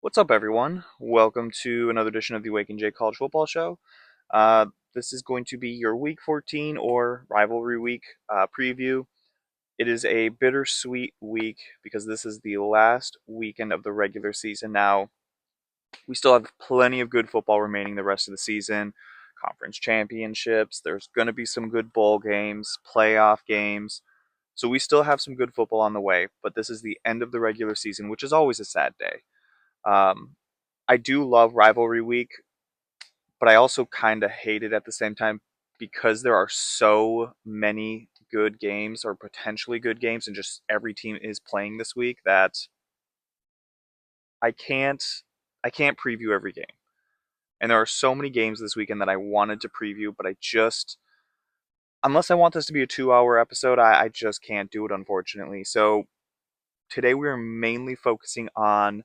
What's up, everyone? Welcome to another edition of the Wake and Jake College Football Show. This is going to be your Week 14 or Rivalry Week preview. It is a bittersweet week because this is the last weekend of the regular season. Now, we still have plenty of good football remaining the rest of the season. Conference championships, there's going to be some good bowl games, playoff games. So we still have some good football on the way, but this is the end of the regular season, which is always a sad day. Um, I do love Rivalry Week, but I also kind of hate it at the same time because there are so many good games or potentially good games, and just every team is playing this week that I can't I can't preview every game. And there are so many games this weekend that I wanted to preview, but I just unless I want this to be a 2 hour episode, I just can't do it, unfortunately. So today we are mainly focusing on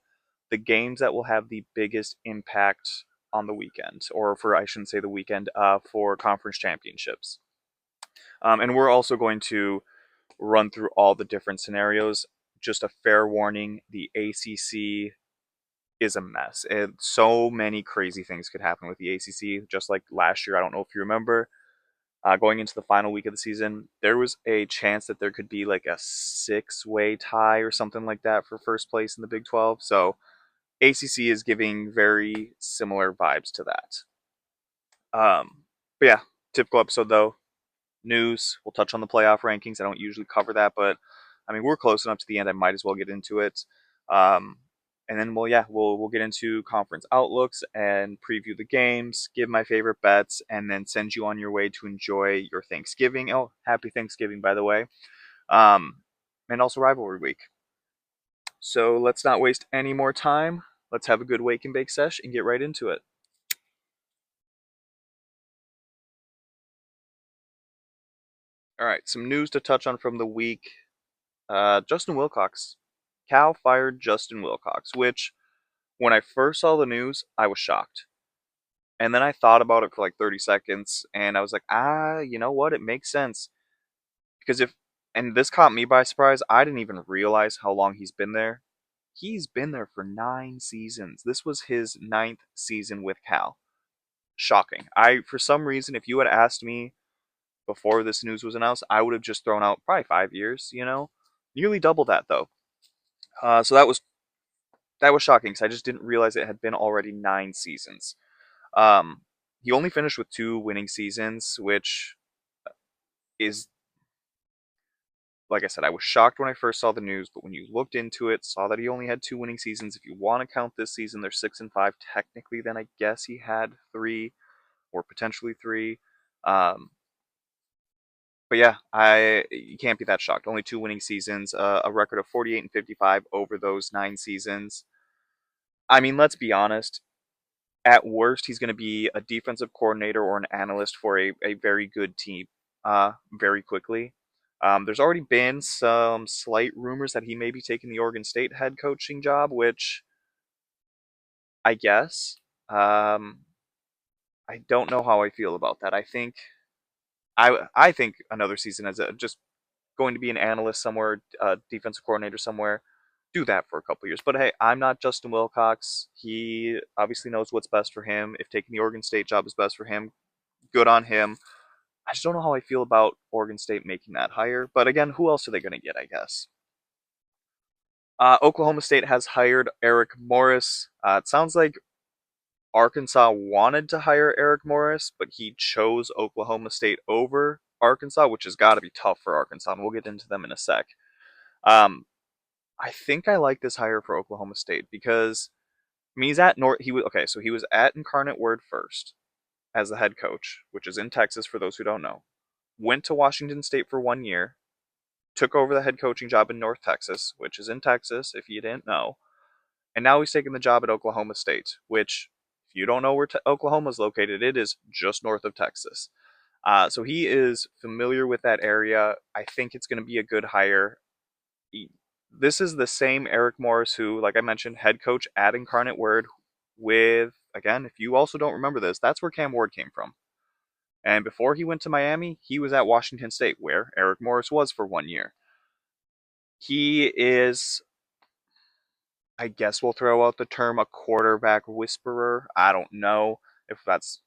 the games that will have the biggest impact on the weekend, or for I shouldn't say the weekend, for conference championships. And we're also going to run through all the different scenarios. Just a fair warning: the ACC is a mess. So many crazy things could happen with the ACC, just like last year. I don't know if you remember. Going into the final week of the season, there was a chance that there could be like a six-way tie or something like that for first place in the Big 12. So ACC is giving very similar vibes to that. But yeah, typical episode though. News. We'll touch on the playoff rankings. I don't usually cover that, but I mean we're close enough to the end. I might as well get into it. Um, and then we'll get into conference outlooks and preview the games, give my favorite bets, and then send you on your way to enjoy your Thanksgiving. Oh, happy Thanksgiving, by the way. Um, and also rivalry week. So let's not waste any more time. Let's have a good wake and bake sesh and get right into it. All right, some news to touch on from the week. Justin Wilcox. Cal fired Justin Wilcox, which when I first saw the news, I was shocked. And then I thought about it for like 30 seconds and I was like, you know what? It makes sense. Because and this caught me by surprise, I didn't even realize how long he's been there. He's been there for 9 seasons. This was his ninth season with Cal. Shocking. For some reason, if you had asked me before this news was announced, I would have just thrown out probably 5 years, Nearly double that though. So that was shocking because I just didn't realize it had been already 9 seasons. Um, he only finished with 2 winning seasons, which is, like I said, I was shocked when I first saw the news, but when you looked into it, saw that he only had 2 winning seasons. If you want to count this season, they're 6-5 technically. Then I guess he had three or potentially three. Um, but yeah, I you can't be that shocked. Only 2 winning seasons, a record of 48-55 over those 9 seasons. I mean, let's be honest. At worst, he's going to be a defensive coordinator or an analyst for a very good team very quickly. There's already been some slight rumors that he may be taking the Oregon State head coaching job, which I guess. Um, I don't know how I feel about that. I think another season as just going to be an analyst somewhere, defensive coordinator somewhere. Do that for a couple years. But hey, I'm not Justin Wilcox. He obviously knows what's best for him. If taking the Oregon State job is best for him, good on him. I just don't know how I feel about Oregon State making that hire. But again, who else are they going to get, I guess? Oklahoma State has hired Eric Morris. It sounds like Arkansas wanted to hire Eric Morris, but he chose Oklahoma State over Arkansas, which has got to be tough for Arkansas. And we'll get into them in a sec. Um, I think I like this hire for Oklahoma State because I mean he's at North. He was okay, so he was at Incarnate Word first as the head coach, which is in Texas for those who don't know. Went to Washington State for 1 year, took over the head coaching job in North Texas, which is in Texas, if you didn't know. And now he's taking the job at Oklahoma State, which, if you don't know where Oklahoma is located, it is just north of Texas. So he is familiar with that area. I think it's going to be a good hire. This is the same Eric Morris who, like I mentioned, head coach at Incarnate Word with, again, if you also don't remember this, that's where Cam Ward came from. And before he went to Miami, he was at Washington State, where Eric Morris was for 1 year. He is I guess we'll throw out the term a quarterback whisperer. I don't know if that's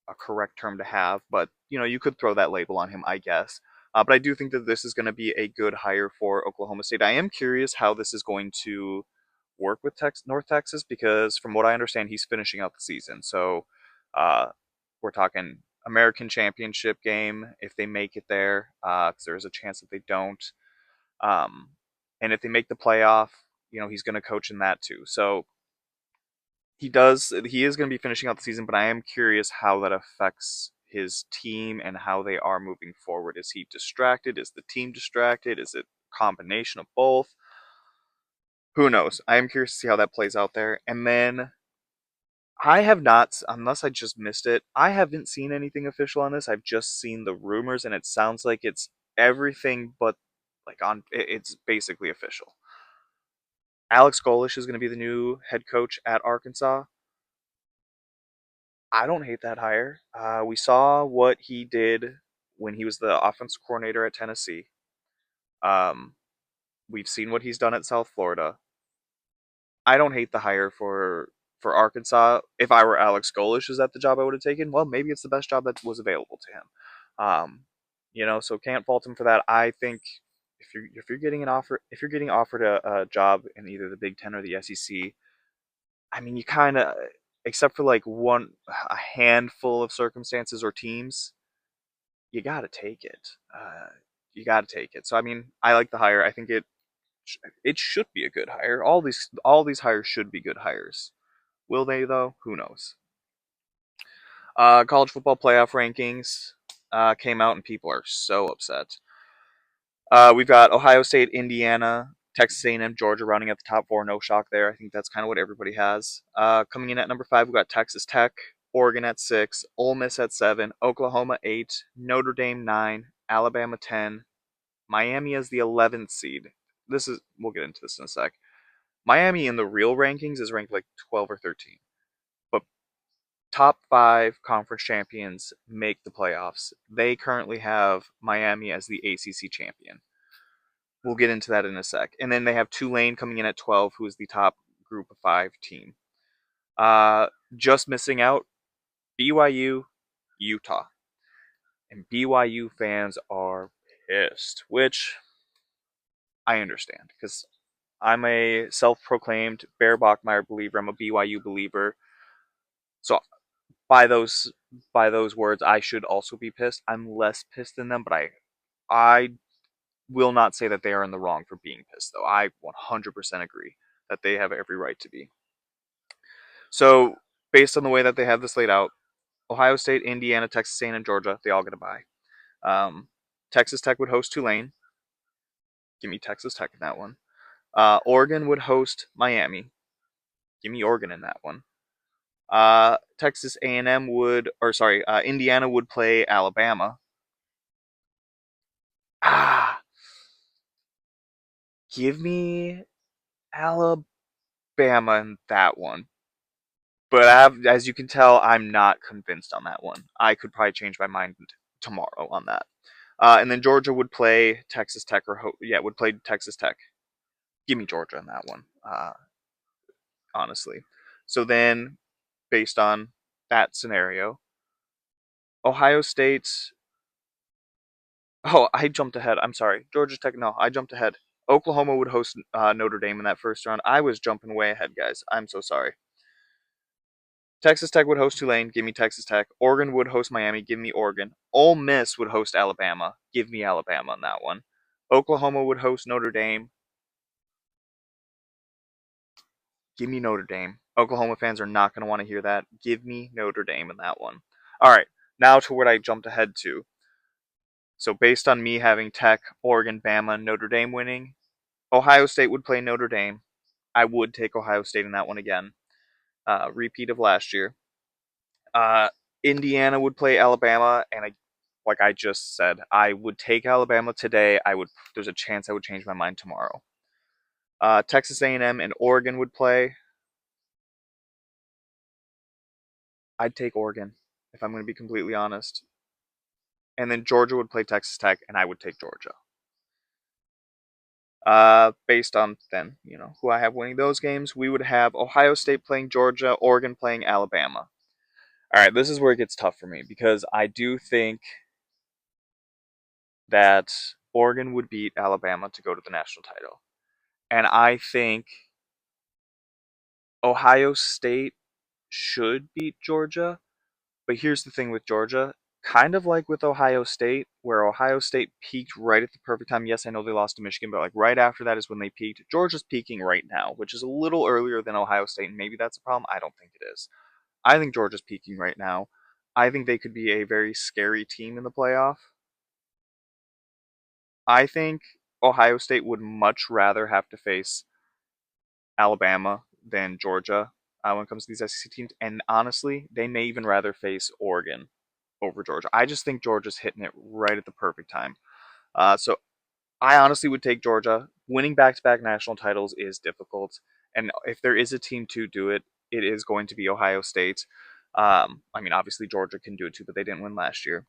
a correct term to have, but you could throw that label on him, I guess. But I do think that this is going to be a good hire for Oklahoma State. I am curious how this is going to work with North Texas because, from what I understand, he's finishing out the season. So uh, we're talking American Championship game if they make it there, because there's a chance that they don't. Um, and if they make the playoff, he's going to coach in that too. So he is going to be finishing out the season, but I am curious how that affects his team and how they are moving forward. Is he distracted? Is the team distracted? Is it a combination of both? Who knows? I am curious to see how that plays out there. And then I have not, unless I just missed it, I haven't seen anything official on this. I've just seen the rumors, and it sounds like it's everything but it's basically official. Alex Golish is going to be the new head coach at Arkansas. I don't hate that hire. We saw what he did when he was the offensive coordinator at Tennessee. Um, we've seen what he's done at South Florida. I don't hate the hire for Arkansas. If I were Alex Golish, is that the job I would have taken? Well, maybe it's the best job that was available to him. So can't fault him for that. I think if you're getting an offer, if you're getting offered a job in either the Big Ten or the SEC, I mean, you kind of, except for like a handful of circumstances or teams, you got to take it. You got to take it. So I mean, I like the hire. I think it should be a good hire. All these hires should be good hires. Will they though? Who knows? College football playoff rankings came out, and people are so upset. We've got Ohio State, Indiana, Texas A&M, Georgia running at the top four. No shock there. I think that's kind of what everybody has. Coming in at number 5, we've got Texas Tech, Oregon at 6, Ole Miss at 7, Oklahoma 8, Notre Dame 9, Alabama 10, Miami as the 11th seed. We'll get into this in a sec. Miami in the real rankings is ranked like 12 or 13. But top 5 conference champions make the playoffs. They currently have Miami as the ACC champion. We'll get into that in a sec. And then they have Tulane coming in at 12, who is the top group of 5 team. Just missing out, BYU, Utah. And BYU fans are pissed, which I understand because I'm a self-proclaimed Bear Bachmeyer believer. I'm a BYU believer. So by those words, I should also be pissed. I'm less pissed than them, but I will not say that they are in the wrong for being pissed, though. I 100% agree that they have every right to be. So, based on the way that they have this laid out, Ohio State, Indiana, Texas A&M, and Georgia, they all get a bye. Texas Tech would host Tulane. Give me Texas Tech in that one. Oregon would host Miami. Give me Oregon in that one. Texas A&M Indiana would play Alabama. Ah, give me Alabama in that one. But as you can tell, I'm not convinced on that one. I could probably change my mind tomorrow on that. And then Georgia would play Texas Tech, would play Texas Tech. Give me Georgia in that one, honestly. So then, based on that scenario, Ohio State. Oh, I jumped ahead. I'm sorry. Georgia Tech. No, I jumped ahead. Oklahoma would host Notre Dame in that first round. I was jumping way ahead, guys. I'm so sorry. Texas Tech would host Tulane. Give me Texas Tech. Oregon would host Miami. Give me Oregon. Ole Miss would host Alabama. Give me Alabama on that one. Oklahoma would host Notre Dame. Give me Notre Dame. Oklahoma fans are not going to want to hear that. Give me Notre Dame in that one. All right, now to what I jumped ahead to. So based on me having Tech, Oregon, Bama, Notre Dame winning, Ohio State would play Notre Dame. I would take Ohio State in that one again. Repeat of last year. Uh, Indiana would play Alabama, and like I just said, I would take Alabama today. There's a chance I would change my mind tomorrow. Texas A&M and Oregon would play. I'd take Oregon if I'm going to be completely honest. And then Georgia would play Texas Tech, and I would take Georgia. Based on then, who I have winning those games, we would have Ohio State playing Georgia, Oregon playing Alabama. All right, this is where it gets tough for me because I do think that Oregon would beat Alabama to go to the national title. And I think Ohio State should beat Georgia. But here's the thing with Georgia, kind of like with Ohio State, where Ohio State peaked right at the perfect time. Yes, I know they lost to Michigan, but like right after that is when they peaked. Georgia's peaking right now, which is a little earlier than Ohio State, and maybe that's a problem. I don't think it is. I think Georgia's peaking right now. I think they could be a very scary team in the playoff. I think Ohio State would much rather have to face Alabama than Georgia when it comes to these SEC teams. And honestly, they may even rather face Oregon over Georgia. I just think Georgia's hitting it right at the perfect time. So I honestly would take Georgia. Winning back-to-back national titles is difficult, and if there is a team to do it, it is going to be Ohio State. I mean, obviously Georgia can do it too, but they didn't win last year.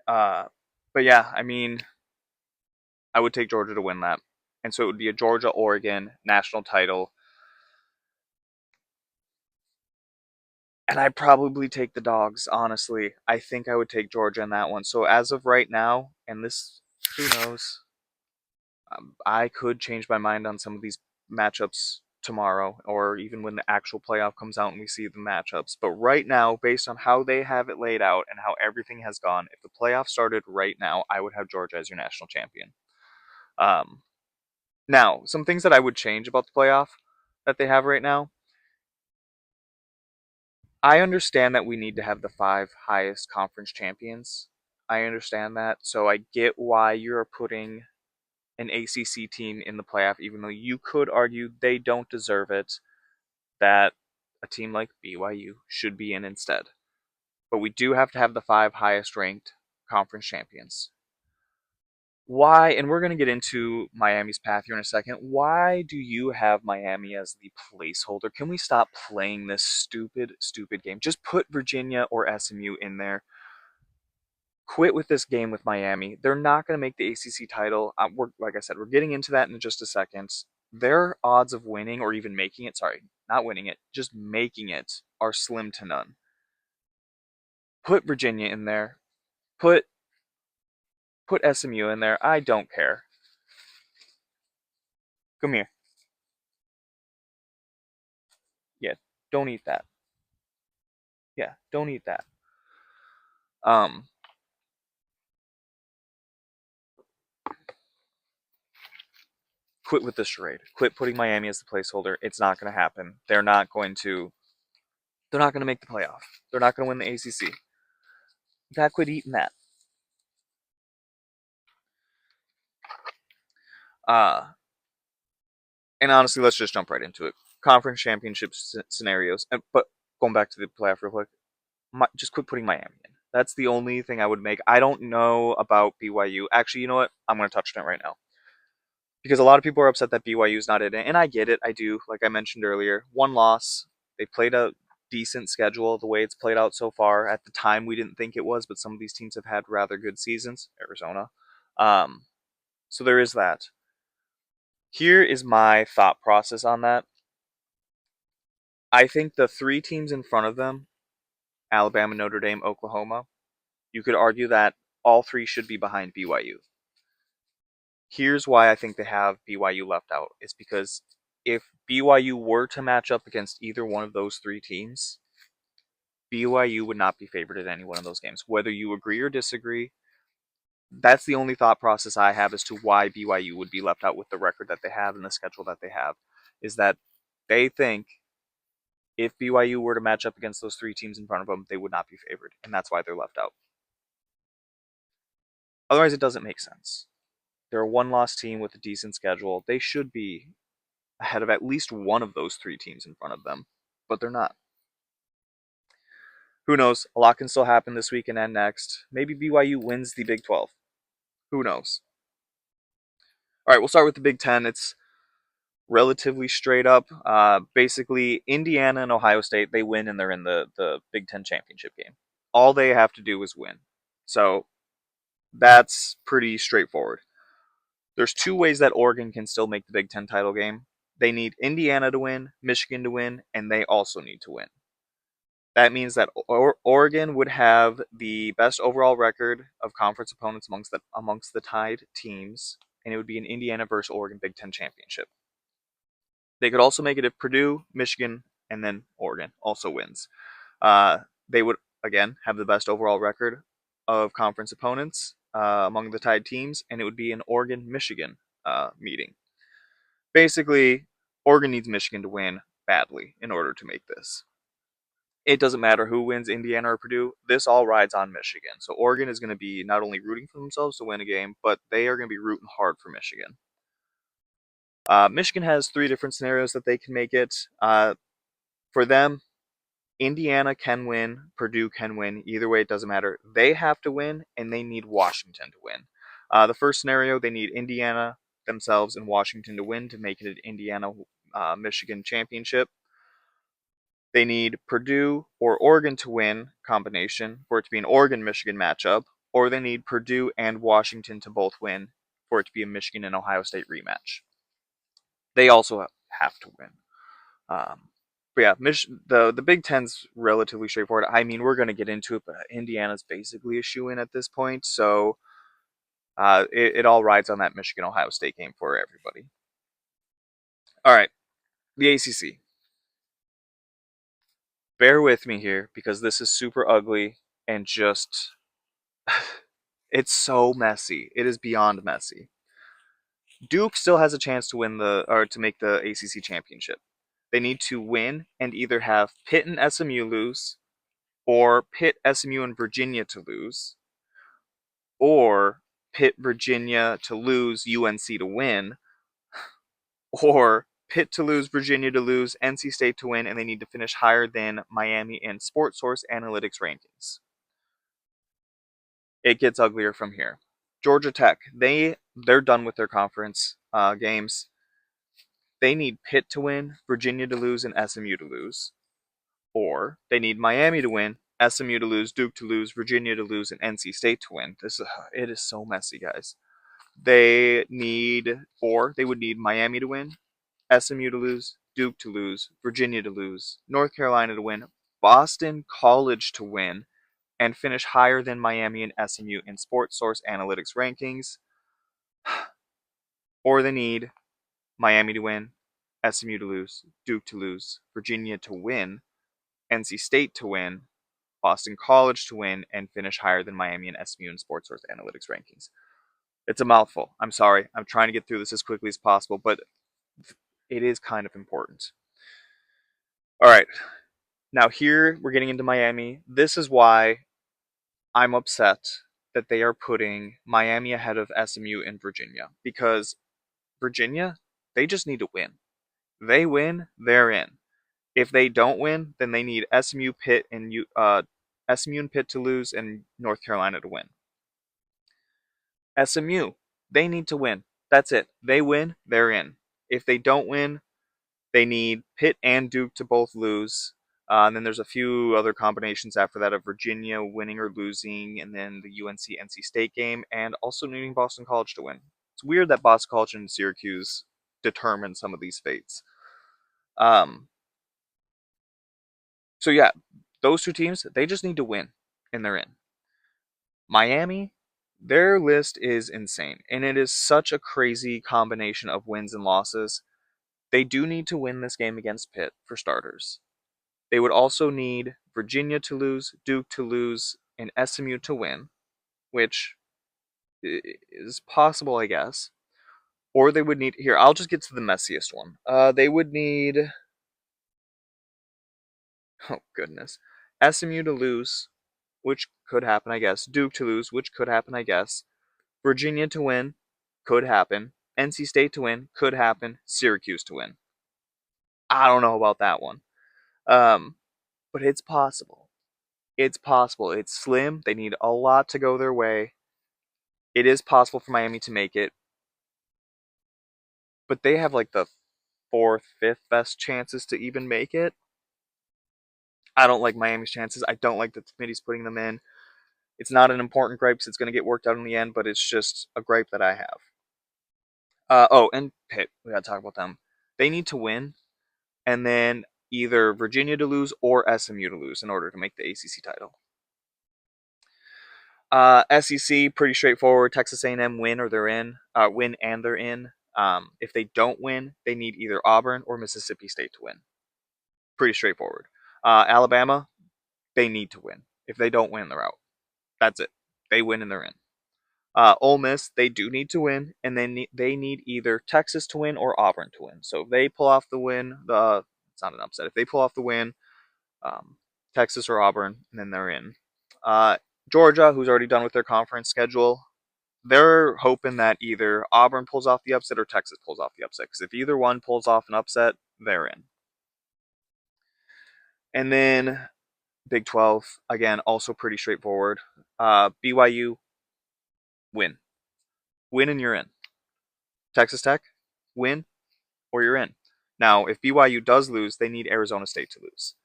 Uh, but yeah, I mean, I would take Georgia to win that, and so it would be a Georgia-Oregon national title. And I'd probably take the dogs, honestly. I think I would take Georgia in that one. So as of right now, and this, who knows, I could change my mind on some of these matchups tomorrow, or even when the actual playoff comes out and we see the matchups. But right now, based on how they have it laid out and how everything has gone, if the playoff started right now, I would have Georgia as your national champion. Um, Now, some things that I would change about the playoff that they have right now. I understand that we need to have the five highest conference champions. I understand that. So I get why you're putting an ACC team in the playoff, even though you could argue they don't deserve it, that a team like BYU should be in instead. But we do have to have the five highest ranked conference champions. Why, and we're going to get into Miami's path here in a second. Why do you have Miami as the placeholder? Can we stop playing this stupid, stupid game? Just put Virginia or SMU in there. Quit with this game with Miami. They're not going to make the ACC title. Like I said, we're getting into that in just a second. Their odds of winning or even making it, sorry, not winning it, just making it are slim to none. Put Virginia in there. Put SMU in there. I don't care. Come here. Yeah, don't eat that. Yeah, don't eat that. Um, Quit with the charade. Quit putting Miami as the placeholder. It's not going to happen. They're not going to. They're not going to make the playoff. They're not going to win the ACC. You gotta quit eating that. Uh, and honestly, let's just jump right into it. Conference championship scenarios. But going back to the playoff real quick, just quit putting Miami in. That's the only thing I would make. I don't know about BYU. Actually, you know what? I'm going to touch on it right now. Because a lot of people are upset that BYU is not in it, and I get it. I do. Like I mentioned earlier, one loss. They played a decent schedule the way it's played out so far. At the time, we didn't think it was, but some of these teams have had rather good seasons. Arizona. Um, so there is that. Here is my thought process on that. I think the three teams in front of them, Alabama, Notre Dame, Oklahoma, you could argue that all three should be behind BYU. Here's why I think they have BYU left out. Is because if BYU were to match up against either one of those three teams, BYU would not be favored in any one of those games. Whether you agree or disagree, that's the only thought process I have as to why BYU would be left out with the record that they have and the schedule that they have. Is that they think if BYU were to match up against those three teams in front of them, they would not be favored, and that's why they're left out. Otherwise, it doesn't make sense. They're a one-loss team with a decent schedule. They should be ahead of at least one of those three teams in front of them, but they're not. Who knows? A lot can still happen this weekend and next. Maybe BYU wins the Big 12. Who knows? All right, we'll start with the Big 10. It's relatively straight up. Basically, Indiana and Ohio State, they win and they're in the Big 10 championship game. All they have to do is win. So that's pretty straightforward. There's two ways that Oregon can still make the Big Ten title game. They need Indiana to win, Michigan to win, and they also need to win. That means that Oregon would have the best overall record of conference opponents amongst the tied teams, and it would be an Indiana versus Oregon Big Ten championship. They could also make it if Purdue, Michigan, and then Oregon also wins. They would again have the best overall record of conference opponents among the tied teams, and it would be an Oregon-Michigan meeting. Basically, Oregon needs Michigan to win badly in order to make this. It doesn't matter who wins, Indiana or Purdue. This all rides on Michigan. So Oregon is going to be not only rooting for themselves to win a game, but they are going to be rooting hard for Michigan. Michigan has three different scenarios that they can make it. For them, Indiana can win, Purdue can win. Either way, it doesn't matter. They have to win, and they need Washington to win. The first scenario, they need Indiana themselves and Washington to win to make it an Indiana Michigan championship. They need Purdue or Oregon to win combination for it to be an Oregon Michigan matchup, or they need Purdue and Washington to both win for it to be a Michigan and Ohio State rematch. They also have to win. But yeah, the Big Ten's relatively straightforward. I mean, we're going to get into it, but Indiana's basically a shoe-in at this point, so it all rides on that Michigan-Ohio State game for everybody. All right, the ACC. Bear with me here because this is super ugly and just it's so messy. It is beyond messy. Duke still has a chance to win to make the ACC championship. They need to win and either have Pitt and SMU lose, or Pitt, SMU, and Virginia to lose, or Pitt, Virginia to lose, UNC to win, or Pitt to lose, Virginia to lose, NC State to win, and they need to finish higher than Miami in Sports Source Analytics rankings. It gets uglier from here. Georgia Tech, they're done with their conference games. They need Pitt to win, Virginia to lose, and SMU to lose. Or they need Miami to win, SMU to lose, Duke to lose, Virginia to lose, and NC State to win. It is so messy, guys. They would need Miami to win, SMU to lose, Duke to lose, Virginia to lose, North Carolina to win, Boston College to win, and finish higher than Miami and SMU in Sports Source Analytics rankings. Or they need Miami to win, SMU to lose, Duke to lose, Virginia to win, NC State to win, Boston College to win, and finish higher than Miami and SMU in Sports Source Analytics rankings. It's a mouthful. I'm sorry. I'm trying to get through this as quickly as possible, but it is kind of important. All right. Now, here we're getting into Miami. This is why I'm upset that they are putting Miami ahead of SMU and Virginia, because Virginia, they just need to win. They win, they're in. If they don't win, then they need SMU, Pitt, and SMU and Pitt to lose, and North Carolina to win. SMU, they need to win. That's it. They win, they're in. If they don't win, they need Pitt and Duke to both lose. And then there's a few other combinations after that of Virginia winning or losing, and then the UNC NC State game, and also needing Boston College to win. It's weird that Boston College and Syracuse determine some of these fates. So yeah, those two teams, they just need to win, and they're in. Miami, their list is insane, and it is such a crazy combination of wins and losses. They do need to win this game against Pitt, for starters. They would also need Virginia to lose, Duke to lose, and SMU to win, which is possible, I guess. Or they would need, here, I'll just get to the messiest one. They would need, oh goodness, SMU to lose, which could happen, I guess. Duke to lose, which could happen, I guess. Virginia to win, could happen. NC State to win, could happen. Syracuse to win. I don't know about that one. But it's possible. It's possible. It's slim. They need a lot to go their way. It is possible for Miami to make it. But they have like the fourth, fifth best chances to even make it. I don't like Miami's chances. I don't like that the committee's putting them in. It's not an important gripe because it's going to get worked out in the end, but it's just a gripe that I have. And Pitt. We got to talk about them. They need to win, and then either Virginia to lose or SMU to lose in order to make the ACC title. SEC pretty straightforward. Texas A&M win or they're in. Win and they're in. If they don't win, they need either Auburn or Mississippi State to win. Pretty straightforward. Alabama, they need to win. If they don't win, they're out. That's it. They win and they're in. Ole Miss, they do need to win, and then they need either Texas to win or Auburn to win. So if they pull off the win, it's not an upset. If they pull off the win, um, Texas or Auburn, and then they're in. Uh, Georgia, who's already done with their conference schedule, they're hoping that either Auburn pulls off the upset or Texas pulls off the upset. Because if either one pulls off an upset, they're in. And then Big 12, again, also pretty straightforward. BYU, win. Win and you're in. Texas Tech, win or you're in. Now, if BYU does lose, they need Arizona State to lose.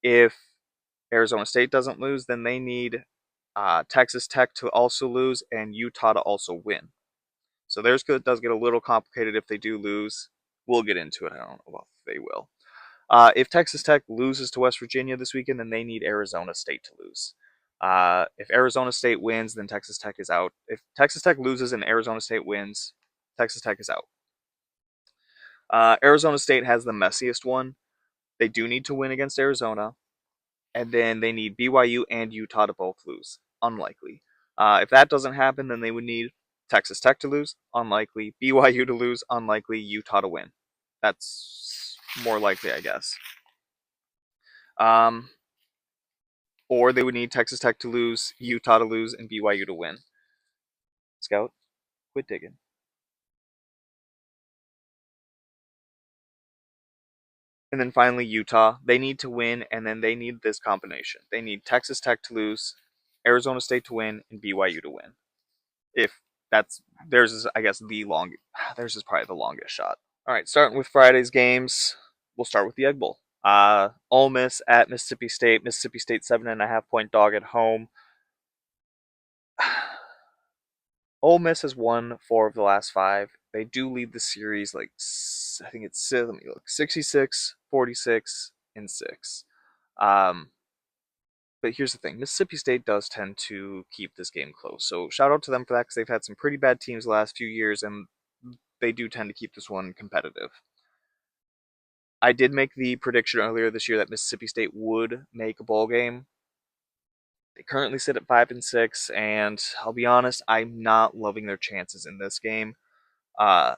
If Arizona State doesn't lose, then they need Texas Tech to also lose and Utah to also win. So theirs does get a little complicated if they do lose. We'll get into it. I don't know if they will. If Texas Tech loses to West Virginia this weekend, then they need Arizona State to lose. If Arizona State wins, then Texas Tech is out. If Texas Tech loses and Arizona State wins, Texas Tech is out. Arizona State has the messiest one. They do need to win against Arizona, and then they need BYU and Utah to both lose. Unlikely. If that doesn't happen, then they would need Texas Tech to lose. Unlikely. BYU to lose. Unlikely. Utah to win. That's more likely, I guess. Um, or they would need Texas Tech to lose, Utah to lose, and BYU to win. Scout, quit digging. And then finally, Utah. They need to win, and then they need this combination. They need Texas Tech to lose, Arizona State to win, and BYU to win. If that's theirs is, I guess, the long. Theirs is probably the longest shot. All right, starting with Friday's games, we'll start with the Egg Bowl. Ole Miss at Mississippi State. Mississippi State 7.5 point dog at home. Ole Miss has won 4 of the last 5. They do lead the series like I think it's let me look 66, 46, and 6. Um, but here's the thing: Mississippi State does tend to keep this game close. So shout out to them for that because they've had some pretty bad teams the last few years, and they do tend to keep this one competitive. I did make the prediction earlier this year that Mississippi State would make a bowl game. They currently sit at 5-6, and I'll be honest, I'm not loving their chances in this game. Uh,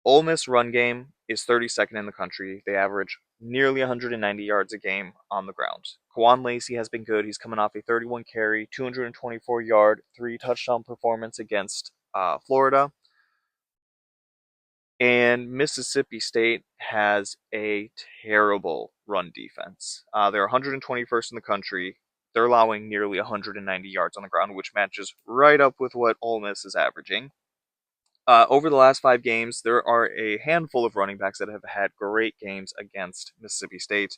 Ole Miss run game is 32nd in the country. They average nearly 190 yards a game on the ground. Kawan Lacey has been good. He's coming off a 31 carry, 224 yard, 3 touchdown performance against Florida. And Mississippi State has a terrible run defense. They're 121st in the country. They're allowing nearly 190 yards on the ground, which matches right up with what Ole Miss is averaging. Over the last 5 games, there are a handful of running backs that have had great games against Mississippi State.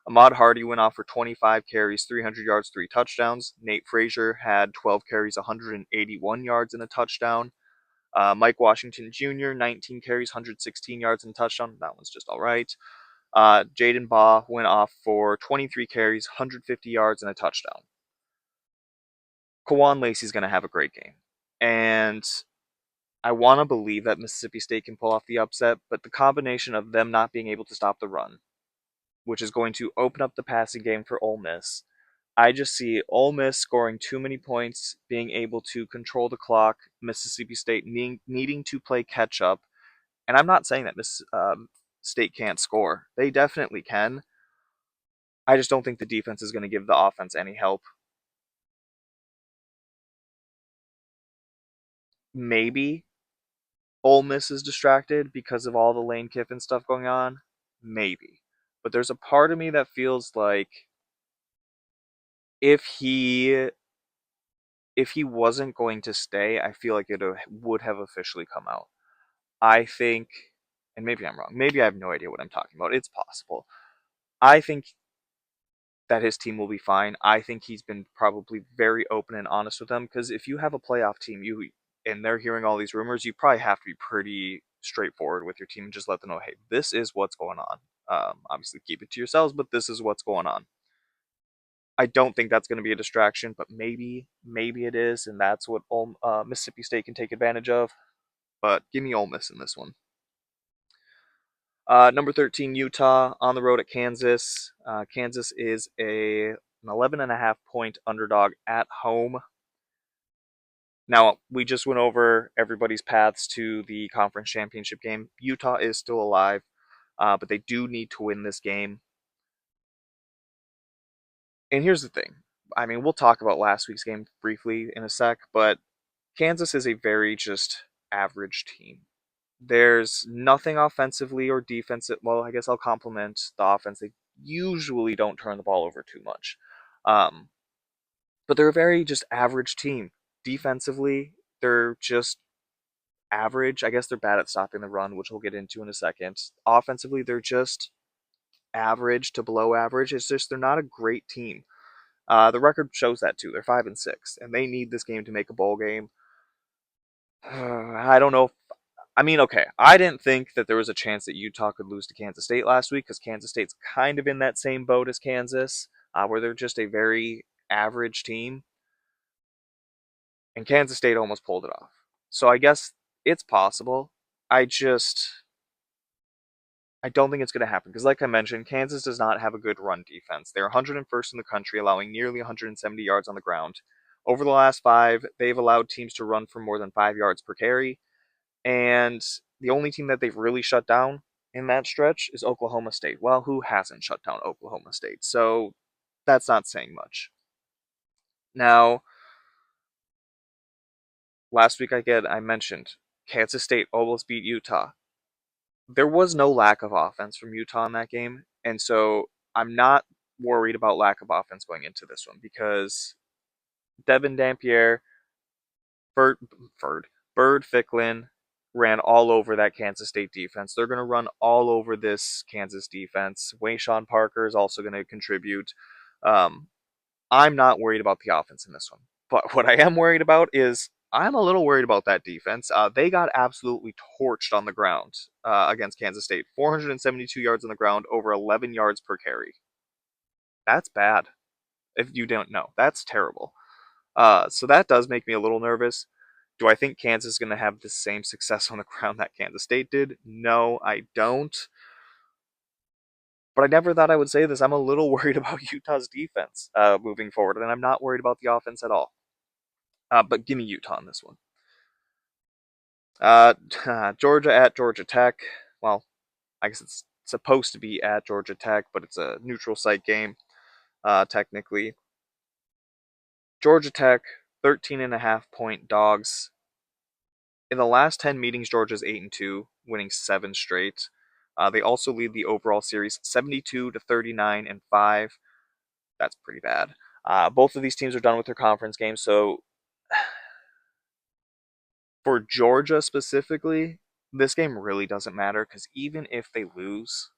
Ahmad Hardy went off for 25 carries, 300 yards, 3 touchdowns. Nate Frazier had 12 carries, 181 yards, and a touchdown. Mike Washington Jr., 19 carries, 116 yards, and a touchdown. That one's just all right. Jaden Baugh went off for 23 carries, 150 yards, and a touchdown. Kawan Lacey's going to have a great game. And I want to believe that Mississippi State can pull off the upset, but the combination of them not being able to stop the run, which is going to open up the passing game for Ole Miss, I just see Ole Miss scoring too many points, being able to control the clock, Mississippi State needing to play catch up. And I'm not saying that Miss State can't score. They definitely can. I just don't think the defense is going to give the offense any help. Maybe Ole Miss is distracted because of all the Lane Kiffin stuff going on. Maybe. But there's a part of me that feels like if he if he wasn't going to stay, I feel like it would have officially come out. I think, and maybe I'm wrong. Maybe I have no idea what I'm talking about. It's possible. I think that his team will be fine. I think he's been probably very open and honest with them because if you have a playoff team, and they're hearing all these rumors, you probably have to be pretty straightforward with your team and just let them know, hey, this is what's going on. Obviously, keep it to yourselves, but this is what's going on. I don't think that's going to be a distraction, but maybe it is, and that's what Mississippi State can take advantage of. But give me Ole Miss in this one. Number 13, Utah on the road at Kansas. Kansas is an 11.5 point underdog at home. Now, we just went over everybody's paths to the conference championship game. Utah is still alive, but they do need to win this game. And here's the thing. I mean, we'll talk about last week's game briefly in a sec, but Kansas is a very just average team. There's nothing offensively or defensive. Well, I guess I'll compliment the offense. They usually don't turn the ball over too much. Um, but they're a very just average team. Defensively, they're just average. I guess they're bad at stopping the run, which we'll get into in a second. Offensively, they're just average to below average. It's just they're not a great team. The record shows that too. They're 5-6, and they need this game to make a bowl game. I don't know. I mean, okay, I didn't think that there was a chance that Utah could lose to Kansas State last week because Kansas State's kind of in that same boat as Kansas, where they're just a very average team, and Kansas State almost pulled it off. So I guess it's possible. I just I don't think it's going to happen because, like I mentioned, Kansas does not have a good run defense. They're 101st in the country, allowing nearly 170 yards on the ground. Over the last five, they've allowed teams to run for more than 5 yards per carry. And the only team that they've really shut down in that stretch is Oklahoma State. Well, who hasn't shut down Oklahoma State? So that's not saying much. Now, last week I mentioned Kansas State almost beat Utah. There was no lack of offense from Utah in that game, and so I'm not worried about lack of offense going into this one because Devin Dampier, Bird, Bird Ficklin ran all over that Kansas State defense. They're going to run all over this Kansas defense. Wayshawn Parker is also going to contribute. Um, I'm not worried about the offense in this one. But what I am worried about is I'm a little worried about that defense. They got absolutely torched on the ground against Kansas State. 472 yards on the ground, over 11 yards per carry. That's bad. If you don't know, that's terrible. So that does make me a little nervous. Do I think Kansas is going to have the same success on the ground that Kansas State did? No, I don't. But I never thought I would say this. I'm a little worried about Utah's defense moving forward, and I'm not worried about the offense at all. But give me Utah on this one. Uh, Georgia at Georgia Tech. Well, I guess it's supposed to be at Georgia Tech, but it's a neutral site game, technically. Georgia Tech, 13.5 point dogs. In the last 10 meetings, Georgia's 8-2, winning 7 straight. They also lead the overall series 72-39 and 5. That's pretty bad. Both of these teams are done with their conference games, so for Georgia specifically, this game really doesn't matter because even if they lose,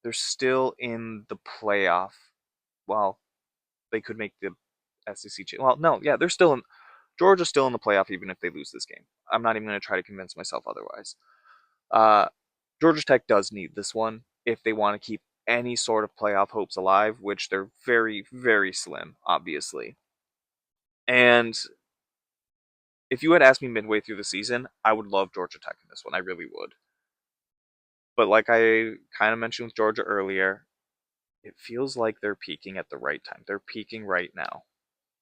they're still in the playoff. Well, they could make the SEC. Well, no, yeah, they're still in. Georgia's still in the playoff even if they lose this game. I'm not even going to try to convince myself otherwise. Uh, Georgia Tech does need this one if they want to keep any sort of playoff hopes alive, which they're very, very slim, obviously. And if you had asked me midway through the season, I would love Georgia Tech in this one. I really would. But like I kind of mentioned with Georgia earlier, it feels like they're peaking at the right time. They're peaking right now.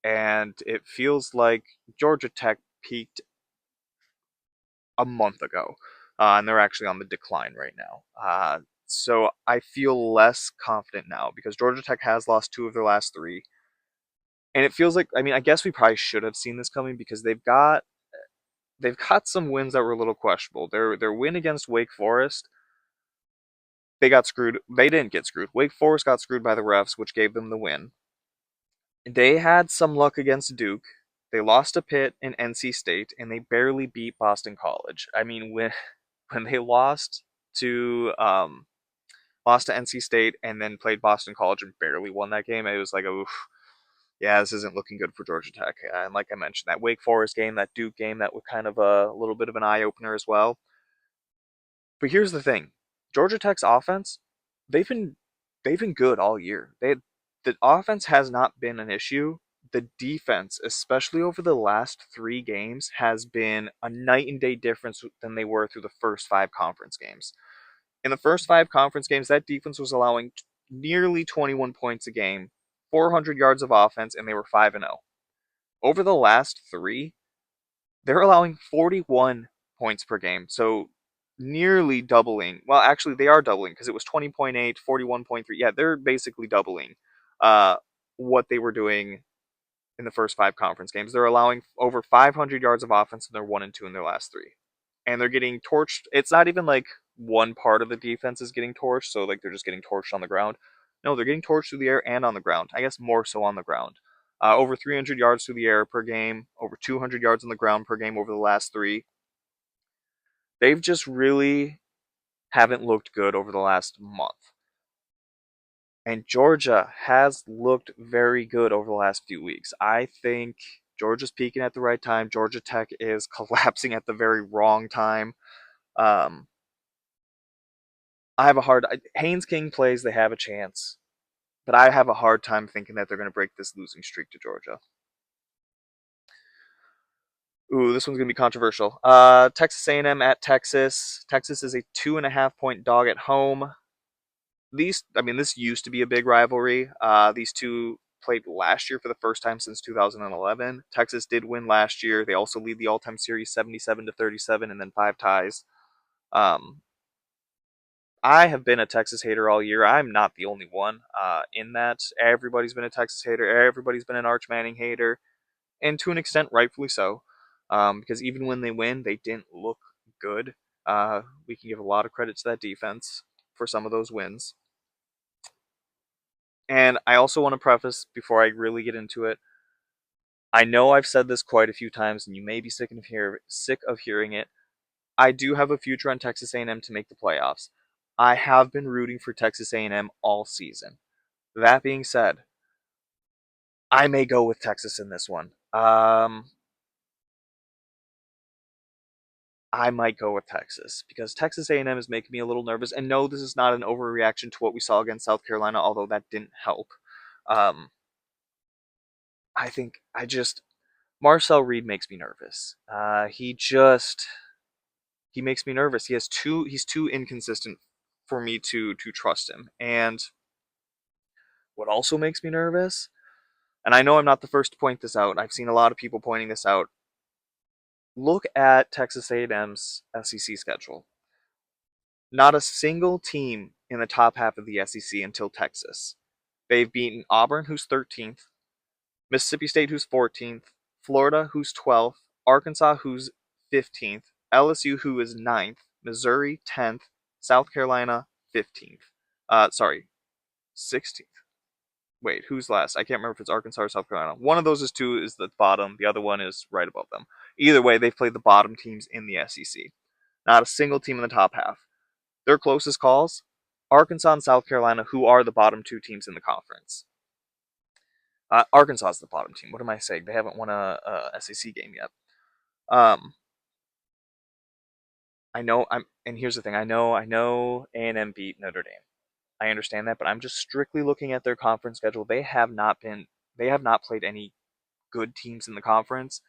And it feels like Georgia Tech peaked a month ago. And they're actually on the decline right now. So I feel less confident now because Georgia Tech has lost 2 of their last 3. And it feels like, I mean, I guess we probably should have seen this coming because they've got some wins that were a little questionable. Their win against Wake Forest, they got screwed. They didn't get screwed. Wake Forest got screwed by the refs, which gave them the win. They had some luck against Duke. They lost to Pitt and NC State, and they barely beat Boston College. I mean, when they lost to NC State and then played Boston College and barely won that game, it was like, oof, yeah, this isn't looking good for Georgia Tech. And like I mentioned, that Wake Forest game, that Duke game, that was kind of a little bit of an eye opener as well. But here's the thing: Georgia Tech's offense, they've been they've been good all year. The offense has not been an issue. The defense, especially over the last 3 games, has been a night and day difference than they were through the first 5 conference games. In the first 5 conference games, that defense was allowing nearly 21 points a game, 400 yards of offense, and they were 5-0. Over the last 3, they're allowing 41 points per game. So nearly doubling. Well, actually, they are doubling because it was 20.8, 41.3. Yeah, they're basically doubling uh, what they were doing in the first 5 conference games. They're allowing over 500 yards of offense, and they're 1-2 in their last 3. And they're getting torched. It's not even like one part of the defense is getting torched, so like they're just getting torched on the ground. No, they're getting torched through the air and on the ground. I guess more so on the ground. Over 300 yards through the air per game, over 200 yards on the ground per game over the last 3. They've just really haven't looked good over the last month. And Georgia has looked very good over the last few weeks. I think Georgia's peaking at the right time. Georgia Tech is collapsing at the very wrong time. Um, I have a hard. Haynes King plays, they have a chance, but I have a hard time thinking that they're going to break this losing streak to Georgia. Ooh, this one's going to be controversial. Texas A&M at Texas. Texas is a 2.5 point dog at home. This used to be a big rivalry. These two played last year for the first time since 2011. Texas did win last year. They also lead the all-time series 77-37, and then 5 ties. Um, I have been a Texas hater all year. I'm not the only one in that. Everybody's been a Texas hater. Everybody's been an Arch Manning hater, and to an extent, rightfully so. Because even when they win, they didn't look good. We can give a lot of credit to that defense for some of those wins. And I also want to preface before I really get into it. I know I've said this quite a few times, and you may be sick of hearing it. I do have a future on Texas A&M to make the playoffs. I have been rooting for Texas A&M all season. That being said, I may go with Texas in this one. I might go with Texas because Texas A&M is making me a little nervous. And no, this is not an overreaction to what we saw against South Carolina, although that didn't help. Um, I think I just Marcel Reed makes me nervous. He makes me nervous. He's too inconsistent for me to trust him. And what also makes me nervous, and I know I'm not the first to point this out. I've seen a lot of people pointing this out. Look at Texas A&M's SEC schedule. Not a single team in the top half of the SEC until Texas. They've beaten Auburn, who's 13th, Mississippi State, who's 14th, Florida, who's 12th, Arkansas, who's 15th, LSU, who is 9th, Missouri, 10th, South Carolina, 15th. Sorry, 16th. Wait, who's last? I can't remember if it's Arkansas or South Carolina. One of those is the bottom. The other one is right above them. Either way, they've played the bottom teams in the SEC. Not a single team in the top half. Their closest calls, Arkansas and South Carolina, who are the bottom 2 teams in the conference. Arkansas is the bottom team. What am I saying? They haven't won a SEC game yet. Um, and here's the thing. I know A&M beat Notre Dame. I understand that, but I'm just strictly looking at their conference schedule. They have not played any good teams in the conference.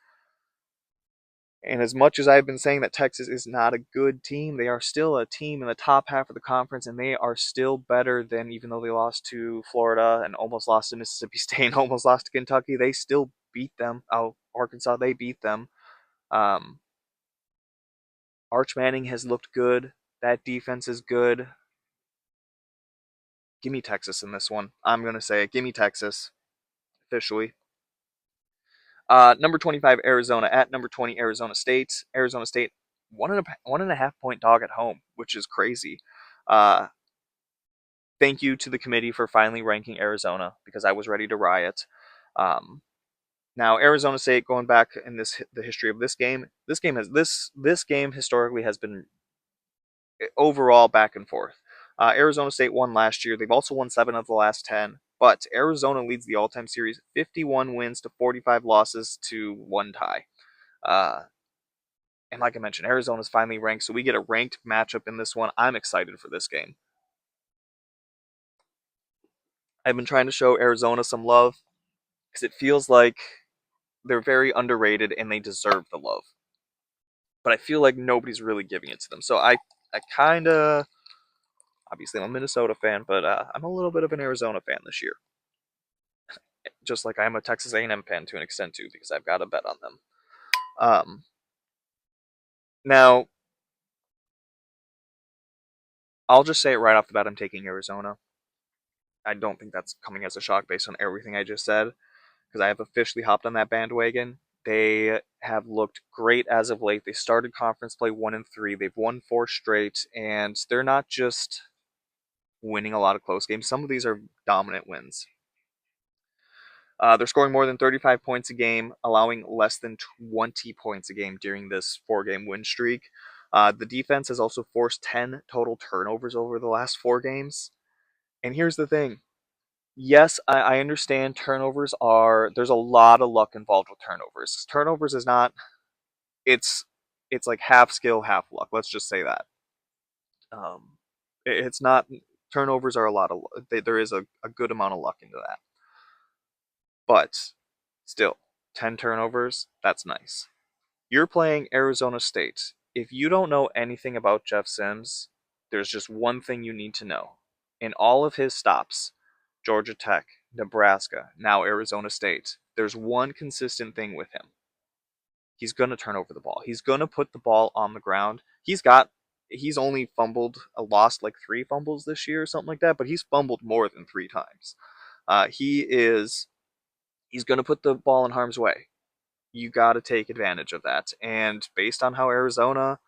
And as much as I've been saying that Texas is not a good team, they are still a team in the top half of the conference, and they are still better than, even though they lost to Florida and almost lost to Mississippi State and almost lost to Kentucky, they still beat them. Oh, Arkansas, they beat them. Um, Arch Manning has looked good. That defense is good. Give me Texas in this one. I'm going to say, give me Texas officially. Number 25, Arizona at number 20, Arizona State. Arizona State, 1.5 point dog at home, which is crazy. Uh, Thank you to the committee for finally ranking Arizona because I was ready to riot. Um, Now, Arizona State, going back in the history of this game historically has been overall back and forth. Arizona State won last year. They've also won 7 of the last 10. But Arizona leads the all-time series 51 wins to 45 losses to 1 tie. Uh, and like I mentioned, Arizona's finally ranked, so we get a ranked matchup in this one. I'm excited for this game. I've been trying to show Arizona some love because it feels like they're very underrated and they deserve the love. But I feel like nobody's really giving it to them. So I kind of, obviously I'm a Minnesota fan, but I'm a little bit of an Arizona fan this year. Just like I'm a Texas A&M fan to an extent too, because I've got a bet on them. Now, I'll just say it right off the bat, I'm taking Arizona. I don't think that's coming as a shock based on everything I just said, because I have officially hopped on that bandwagon. They have looked great as of late. They started conference play 1-3. They've won 4 straight, and they're not just winning a lot of close games. Some of these are dominant wins. They're scoring more than 35 points a game, allowing less than 20 points a game during this 4-game win streak. The defense has also forced 10 total turnovers over the last 4 games. And here's the thing. Yes, I understand turnovers there's a lot of luck involved with turnovers. Turnovers is not, it's, it's like half skill, half luck. Let's just say that. Um, it's not, turnovers are a lot of, there is a good amount of luck into that. But still, 10 turnovers, that's nice. You're playing Arizona State. If you don't know anything about Jeff Sims, there's just one thing you need to know. In all of his stops, Georgia Tech, Nebraska, now Arizona State, there's one consistent thing with him. He's going to turn over the ball. He's going to put the ball on the ground. He's only lost like 3 fumbles this year or something like that, but he's fumbled more than 3 times. He's going to put the ball in harm's way. You got to take advantage of that. And based on how Arizona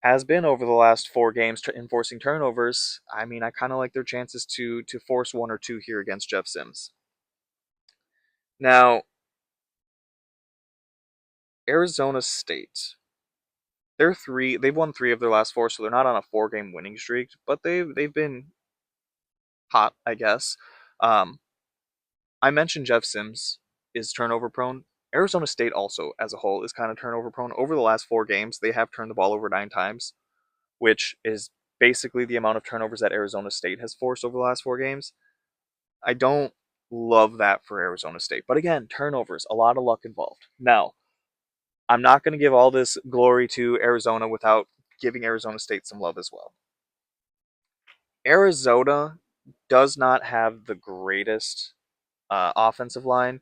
has been over the last 4 games enforcing turnovers, I mean, I kind of like their chances to force 1 or 2 here against Jeff Sims. Now, Arizona State, they've won 3 of their last 4, so they're not on a 4-game winning streak, but they've been hot, I guess. Um, I mentioned Jeff Sims is turnover prone. Arizona State also, as a whole, is kind of turnover prone. Over the last 4 games, they have turned the ball over 9 times, which is basically the amount of turnovers that Arizona State has forced over the last 4 games. I don't love that for Arizona State. But again, turnovers, a lot of luck involved. Now, I'm not going to give all this glory to Arizona without giving Arizona State some love as well. Arizona does not have the greatest offensive line.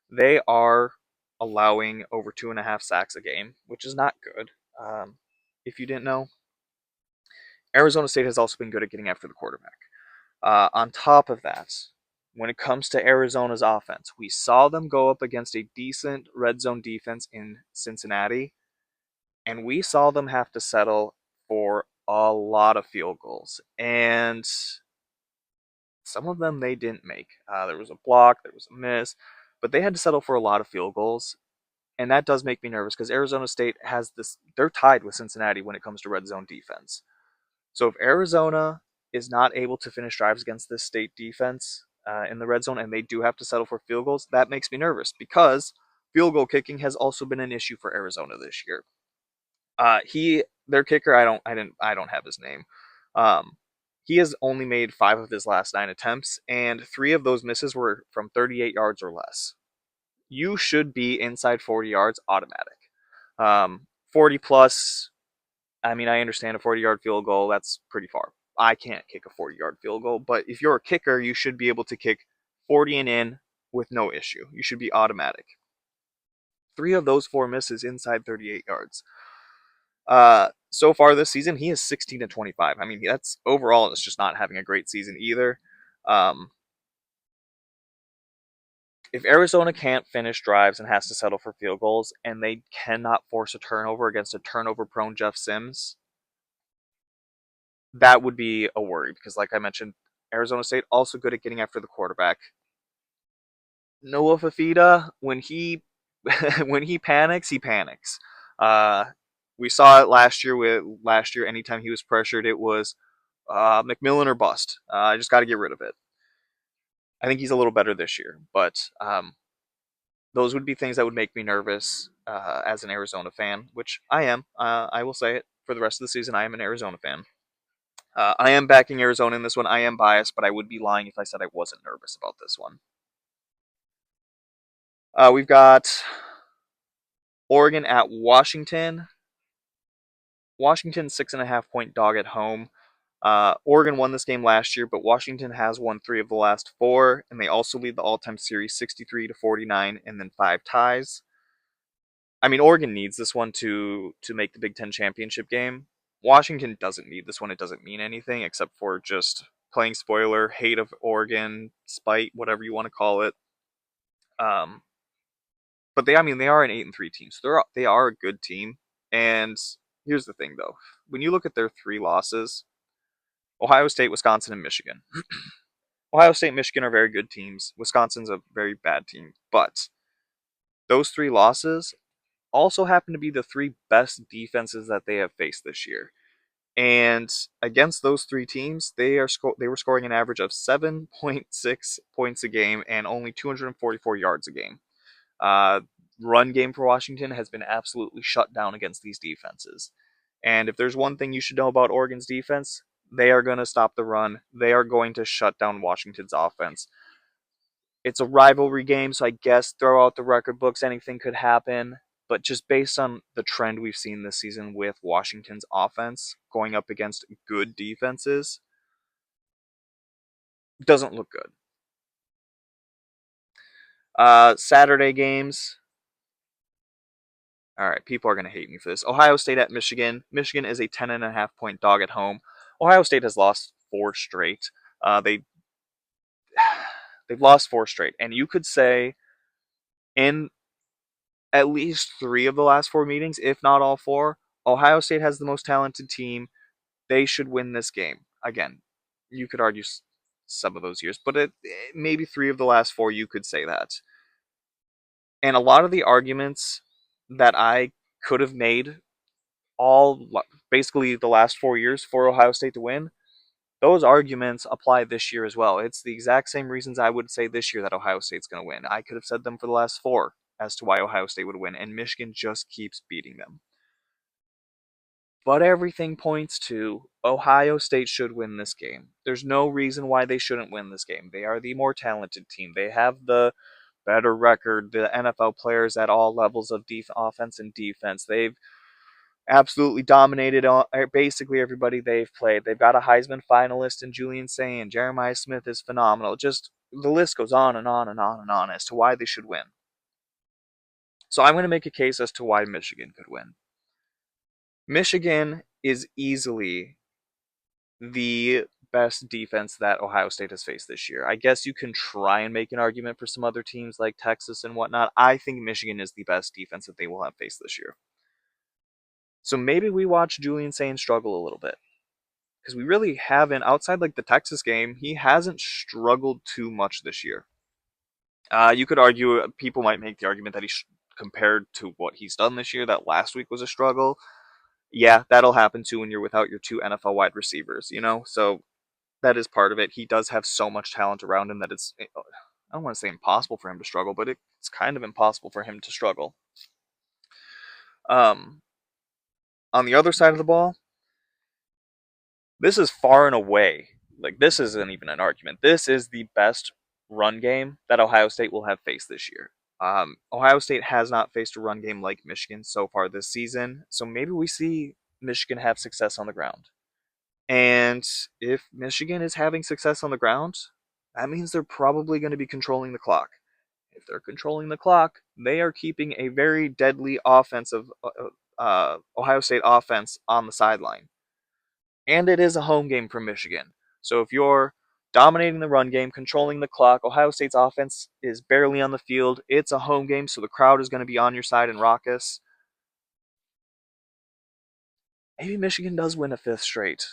They are allowing over 2.5 sacks a game, which is not good. If you didn't know, Arizona State has also been good at getting after the quarterback. On top of that, when it comes to Arizona's offense, we saw them go up against a decent red zone defense in Cincinnati, and we saw them have to settle for a lot of field goals. And some of them they didn't make. There was a block, there was a miss, but they had to settle for a lot of field goals. And that does make me nervous because Arizona State has this, they're tied with Cincinnati when it comes to red zone defense. So if Arizona is not able to finish drives against this state defense in the red zone and they do have to settle for field goals, that makes me nervous because field goal kicking has also been an issue for Arizona this year. Their kicker, I don't have his name. Um, he has only made 5 of his last 9 attempts, and 3 of those misses were from 38 yards or less. You should be inside 40 yards automatic. 40 plus, I mean, I understand a 40-yard field goal, that's pretty far. I can't kick a 40-yard field goal, but if you're a kicker, you should be able to kick 40 and in with no issue. You should be automatic. 3 of those 4 misses inside 38 yards. So far this season, he is 16-25. I mean, that's overall, it's just not having a great season either. Um, if Arizona can't finish drives and has to settle for field goals, and they cannot force a turnover against a turnover-prone Jeff Sims, that would be a worry because, like I mentioned, Arizona State also good at getting after the quarterback. Noah Fafita, when he when he panics, he panics. Uh, we saw it last year. Anytime he was pressured, it was McMillan or bust. I just got to get rid of it. I think he's a little better this year, but those would be things that would make me nervous as an Arizona fan, which I am. I will say it for the rest of the season. I am an Arizona fan. I am backing Arizona in this one. I am biased, but I would be lying if I said I wasn't nervous about this one. We've got Oregon at Washington. Washington 6.5 point dog at home. Oregon won this game last year, but Washington has won 3 of the last 4, and they also lead the all-time series 63-49, and then 5 ties. I mean, Oregon needs this one to make the Big Ten championship game. Washington doesn't need this one. It doesn't mean anything except for just playing spoiler, hate of Oregon, spite, whatever you want to call it. Um, but they are an 8-3 team, so they are a good team. And here's the thing, though: when you look at their 3 losses, Ohio State, Wisconsin, and Michigan. Ohio State and Michigan are very good teams. Wisconsin's a very bad team. But those 3 losses also happen to be the 3 best defenses that they have faced this year. And against those 3 teams, they were scoring an average of 7.6 points a game and only 244 yards a game. Uh, Run game for Washington has been absolutely shut down against these defenses. And if there's one thing you should know about Oregon's defense, they are going to stop the run. They are going to shut down Washington's offense. It's a rivalry game, so I guess throw out the record books, anything could happen. But just based on the trend we've seen this season with Washington's offense going up against good defenses, doesn't look good. Saturday games. All right, people are going to hate me for this. Ohio State at Michigan. Michigan is a 10.5 point dog at home. Ohio State has lost 4 straight. They've lost 4 straight, and you could say in at least 3 of the last 4 meetings, if not all 4, Ohio State has the most talented team. They should win this game. Again, you could argue some of those years, but maybe 3 of the last 4 you could say that. And a lot of the arguments that I could have made all basically the last 4 years for Ohio State to win, those arguments apply this year as well. It's the exact same reasons I would say this year that Ohio State's going to win. I could have said them for the last 4 as to why Ohio State would win, and Michigan just keeps beating them. But everything points to Ohio State should win this game. There's no reason why they shouldn't win this game. They are the more talented team. They have the better record, the NFL players at all levels of offense and defense. They've absolutely dominated basically everybody they've played. They've got a Heisman finalist in Julian Sayin. Jeremiah Smith is phenomenal. Just the list goes on and on and on and on as to why they should win. So I'm going to make a case as to why Michigan could win. Michigan is easily the best defense that Ohio State has faced this year. I guess you can try and make an argument for some other teams like Texas and whatnot. I think Michigan is the best defense that they will have faced this year. So maybe we watch Julian Sayin struggle a little bit. Because we really haven't, outside like the Texas game, he hasn't struggled too much this year. You could argue, people might make the argument that compared to what he's done this year, that last week was a struggle. Yeah, that'll happen too when you're without your 2 NFL wide receivers, So that is part of it. He does have so much talent around him that I don't want to say impossible for him to struggle, but it's kind of impossible for him to struggle. On the other side of the ball, this is far and away, like, this isn't even an argument. This is the best run game that Ohio State will have faced this year. Ohio State has not faced a run game like Michigan so far this season, so maybe we see Michigan have success on the ground. And if Michigan is having success on the ground, that means they're probably going to be controlling the clock. If they're controlling the clock, they are keeping a very deadly offensive Ohio State offense on the sideline. And it is a home game for Michigan. So if you're dominating the run game, controlling the clock, Ohio State's offense is barely on the field, it's a home game, so the crowd is going to be on your side and raucous. Maybe Michigan does win a 5th straight.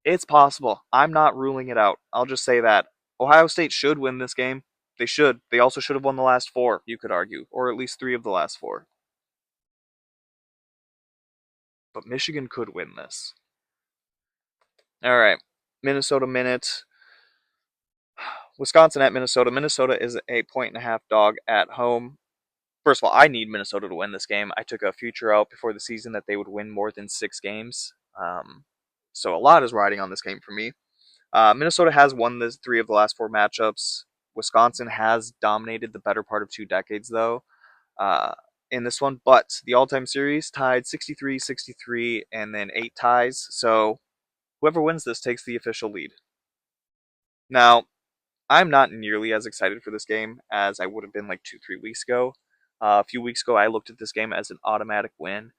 It's possible. I'm not ruling it out. I'll just say that. Ohio State should win this game. They should. They also should have won the last 4, you could argue, or at least 3 of the last 4. But Michigan could win this. All right. Minnesota Minute. Wisconsin at Minnesota. Minnesota is a point and a half dog at home. First of all, I need Minnesota to win this game. I took a future out before the season that they would win more than 6 games. So a lot is riding on this game for me. Minnesota has won the 3 of the last 4 matchups. Wisconsin has dominated the better part of 2 decades, though, uh, in this one. But the all-time series tied 63-63 and then 8 ties. So whoever wins this takes the official lead. Now, I'm not nearly as excited for this game as I would have been like 2, 3 weeks ago. A few weeks ago, I looked at this game as an automatic win,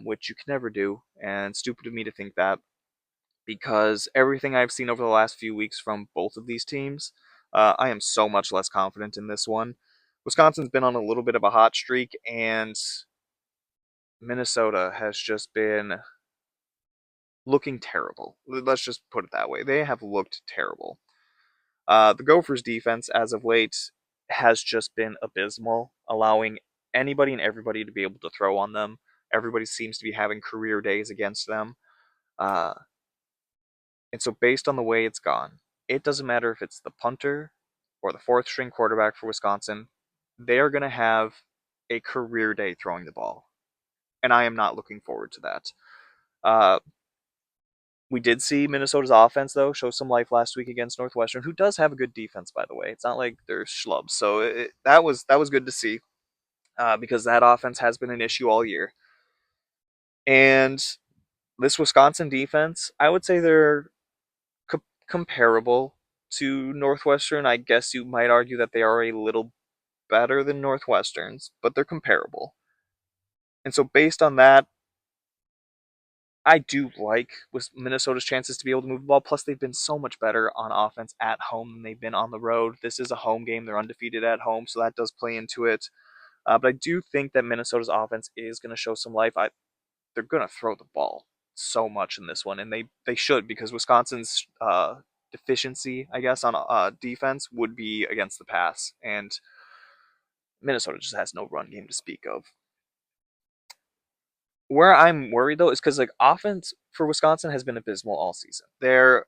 which you can never do, and stupid of me to think that because everything I've seen over the last few weeks from both of these teams, I am so much less confident in this one. Wisconsin's been on a little bit of a hot streak, and Minnesota has just been looking terrible. Let's just put it that way. They have looked terrible. The Gophers' defense, as of late, has just been abysmal, allowing anybody and everybody to be able to throw on them. Everybody seems to be having career days against them. Uh, and so, based on the way it's gone, it doesn't matter if it's the punter or the fourth string quarterback for Wisconsin, they are going to have a career day throwing the ball. And I am not looking forward to that. Uh, We did see Minnesota's offense, though, show some life last week against Northwestern, who does have a good defense, by the way. It's not like they're schlubs, so that was good to see because that offense has been an issue all year. And this Wisconsin defense, I would say they're comparable to Northwestern. I guess you might argue that they are a little better than Northwestern's, but they're comparable. And so, based on that, I do like with Minnesota's chances to be able to move the ball. Plus, they've been so much better on offense at home than they've been on the road. This is a home game; they're undefeated at home, so that does play into it. But I do think that Minnesota's offense is going to show some life. They're going to throw the ball so much in this one, and they should because Wisconsin's deficiency, I guess, on defense would be against the pass, and Minnesota just has no run game to speak of. Where I'm worried though is because like offense for Wisconsin has been abysmal all season. They're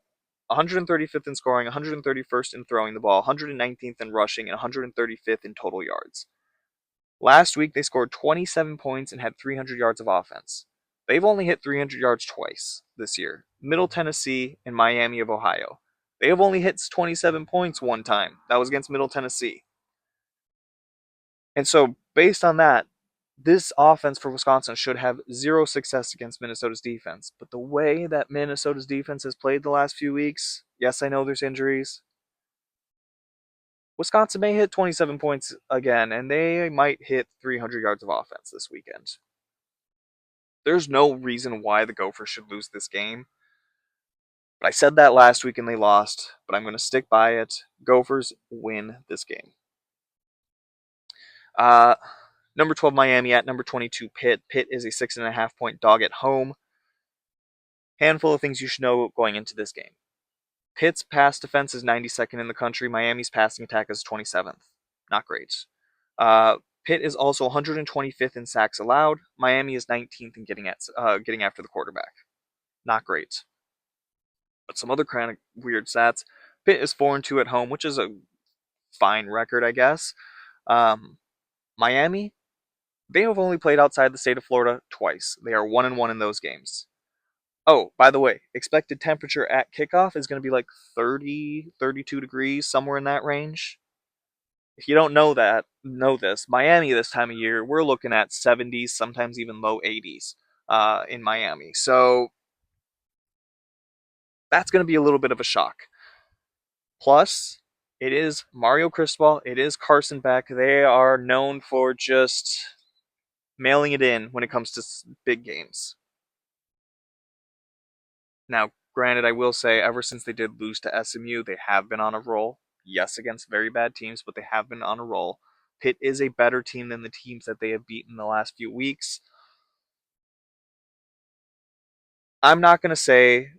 135th in scoring, 131st in throwing the ball, 119th in rushing, and 135th in total yards. Last week they scored 27 points and had 300 yards of offense. They've only hit 300 yards twice this year. Middle Tennessee and Miami of Ohio. They have only hit 27 points one time. That was against Middle Tennessee. And so, based on that, this offense for Wisconsin should have zero success against Minnesota's defense. But the way that Minnesota's defense has played the last few weeks, yes, I know there's injuries. Wisconsin may hit 27 points again, and they might hit 300 yards of offense this weekend. There's no reason why the Gophers should lose this game. But I said that last week and they lost, but I'm going to stick by it. Gophers win this game. Uh, Number 12, Miami at number 22, Pitt. Pitt is a 6.5 point dog at home. Handful of things you should know going into this game. Pitt's pass defense is 92nd in the country. Miami's passing attack is 27th. Not great. Pitt is also 125th in sacks allowed. Miami is 19th in getting after the quarterback. Not great. But some other kind of weird stats. Pitt is 4-2 at home, which is a fine record, I guess. Miami, they have only played outside the state of Florida twice. They are 1-1 in those games. Oh, by the way, expected temperature at kickoff is going to be like 30, 32 degrees, somewhere in that range. If you don't know this, Miami this time of year, we're looking at 70s, sometimes even low 80s in Miami. So that's going to be a little bit of a shock. Plus, it is Mario Cristobal, it is Carson Beck. They are known for just mailing it in when it comes to big games. Now, granted, I will say, ever since they did lose to SMU, they have been on a roll. Yes, against very bad teams, but they have been on a roll. Pitt is a better team than the teams that they have beaten the last few weeks. I'm not going to say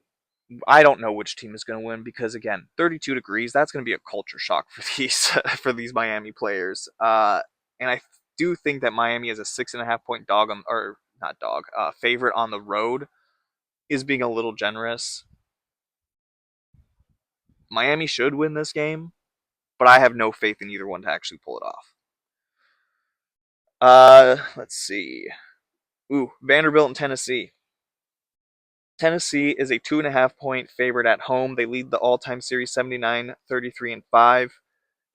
I don't know which team is going to win because again, 32 degrees, that's going to be a culture shock for these for these Miami players. And I do think that Miami is a 6.5 point dog or not dog favorite on the road is being a little generous. Miami should win this game, but I have no faith in either one to actually pull it off. Let's see. Ooh, Vanderbilt and Tennessee. Tennessee is a 2.5 point favorite at home. They lead the all-time series 79, 33, and 5.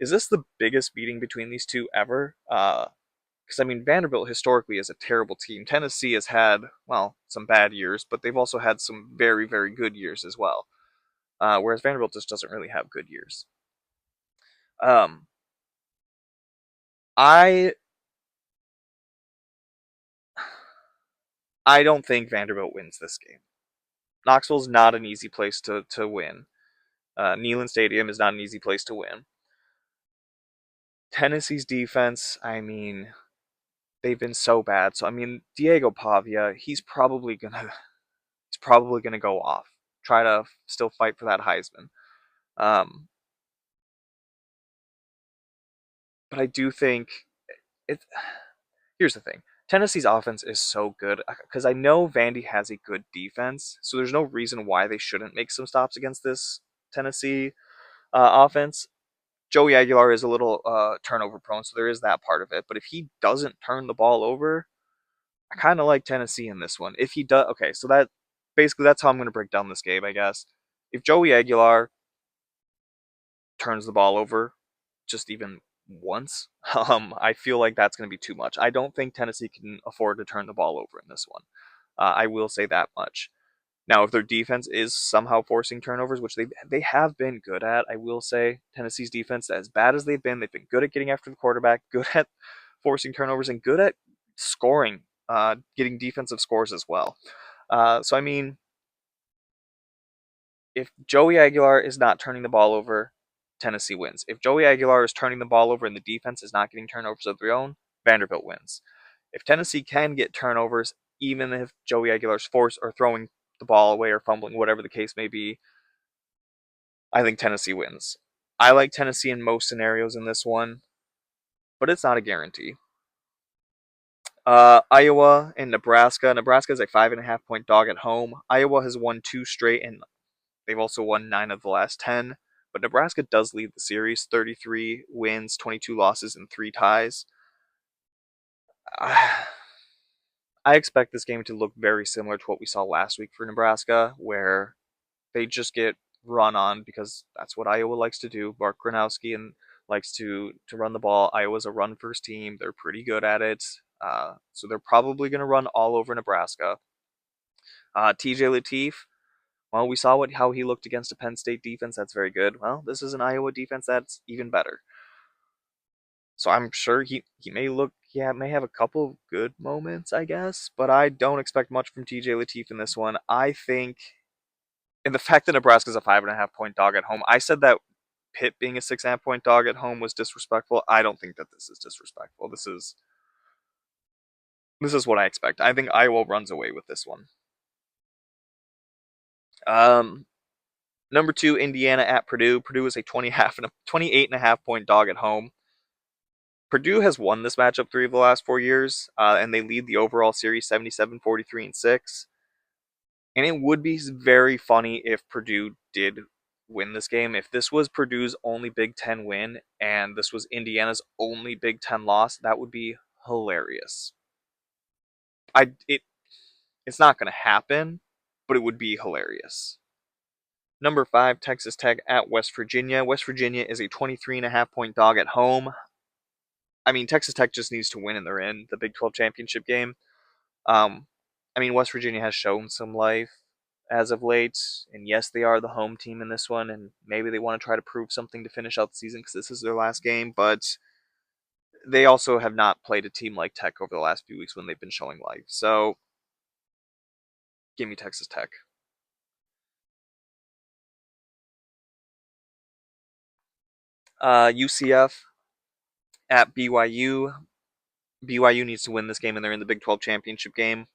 Is this the biggest beating between these two ever? Because I mean, Vanderbilt historically is a terrible team. Tennessee has had, well, some bad years, but they've also had some very, very good years as well. Whereas Vanderbilt just doesn't really have good years. Um, I I don't think Vanderbilt wins this game. Knoxville's not an easy place to win. Neyland Stadium is not an easy place to win. Tennessee's defense, I mean, they've been so bad. So I mean, Diego Pavia, he's probably gonna go off. Try to still fight for that Heisman. Um, but I do think it. Here's the thing: Tennessee's offense is so good because I know Vandy has a good defense, so there's no reason why they shouldn't make some stops against this Tennessee offense. Joey Aguilar is a little turnover prone, so there is that part of it. But if he doesn't turn the ball over, I kind of like Tennessee in this one. If he does, okay, so that basically that's how I'm going to break down this game, I guess. If Joey Aguilar turns the ball over just even once, I feel like that's going to be too much. I don't think Tennessee can afford to turn the ball over in this one. I will say that much. Now, if their defense is somehow forcing turnovers, which they have been good at, I will say Tennessee's defense, as bad as they've been good at getting after the quarterback, good at forcing turnovers, and good at scoring, getting defensive scores as well. So I mean, if Joey Aguilar is not turning the ball over, Tennessee wins. If Joey Aguilar is turning the ball over and the defense is not getting turnovers of their own, Vanderbilt wins. If Tennessee can get turnovers, even if Joey Aguilar's forced or throwing the ball away or fumbling, whatever the case may be, I think Tennessee wins. I like Tennessee in most scenarios in this one, but it's not a guarantee. Iowa and Nebraska. Nebraska is a 5.5 point dog at home. Iowa has won two straight, and they've also won 9 of the last 10. But Nebraska does lead the series 33 wins, 22 losses, and 3 ties. I expect this game to look very similar to what we saw last week for Nebraska, where they just get run on because that's what Iowa likes to do. Mark Gronowski and likes to run the ball. Iowa's a run first team. They're pretty good at it. So they're probably going to run all over Nebraska. TJ Lateef, well, we saw how he looked against a Penn State defense that's very good. Well, this is an Iowa defense that's even better. So I'm sure he may look, yeah, may have a couple of good moments, I guess, but I don't expect much from TJ Lateef in this one. I think, and the fact that Nebraska's a 5.5 point dog at home, I said that Pitt being a 6.5 point dog at home was disrespectful. I don't think that this is disrespectful. This is what I expect. I think Iowa runs away with this one. Um, Number two, Indiana at Purdue. Purdue is a 28.5 point dog at home. Purdue has won this matchup 3 of the last 4 years, and they lead the overall series 77, 43, and 6. And it would be very funny if Purdue did win this game. If this was Purdue's only Big Ten win and this was Indiana's only Big Ten loss, that would be hilarious. It's not going to happen, but it would be hilarious. Number five, Texas Tech at West Virginia. West Virginia is a 23.5 point dog at home. I mean, Texas Tech just needs to win and they're in the Big 12 championship game. Um, I mean, West Virginia has shown some life as of late, and yes, they are the home team in this one, and maybe they want to try to prove something to finish out the season because this is their last game, but they also have not played a team like Tech over the last few weeks when they've been showing life. So, give me Texas Tech. UCF at BYU. BYU needs to win this game, and they're in the Big 12 championship game.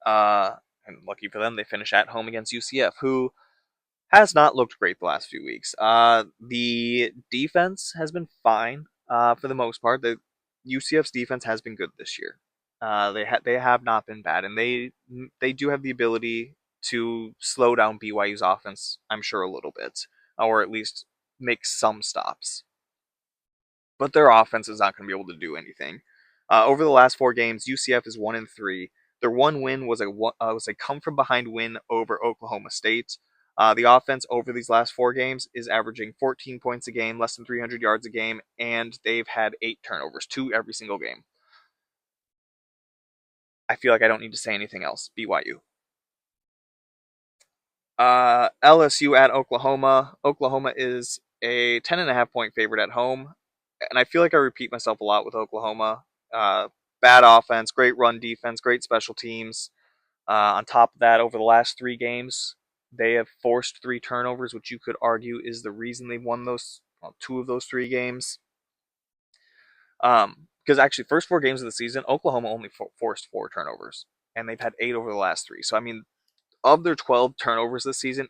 And lucky for them, they finish at home against UCF, who has not looked great the last few weeks. The defense has been fine for the most part. The UCF's defense has been good this year. They have not been bad, and they do have the ability to slow down BYU's offense. I'm sure a little bit. or at least make some stops. But their offense is not going to be able to do anything. Over the last 4 games, UCF is 1-3. Their one win was a come from behind win over Oklahoma State. The offense over these last 4 games is averaging 14 points a game, less than 300 yards a game, and they've had 8 turnovers, 2 every single game. I feel like I don't need to say anything else. BYU. LSU at Oklahoma. Oklahoma is a 10.5 point favorite at home. And I feel like I repeat myself a lot with Oklahoma. Uh, Bad offense, great run defense, great special teams. On top of that, over the last 3 games, they have forced 3 turnovers, which you could argue is the reason they won 2 of those 3 games. Because actually, first 4 games of the season, Oklahoma only forced 4 turnovers, and they've had 8 over the last 3. So I mean, of their 12 turnovers this season,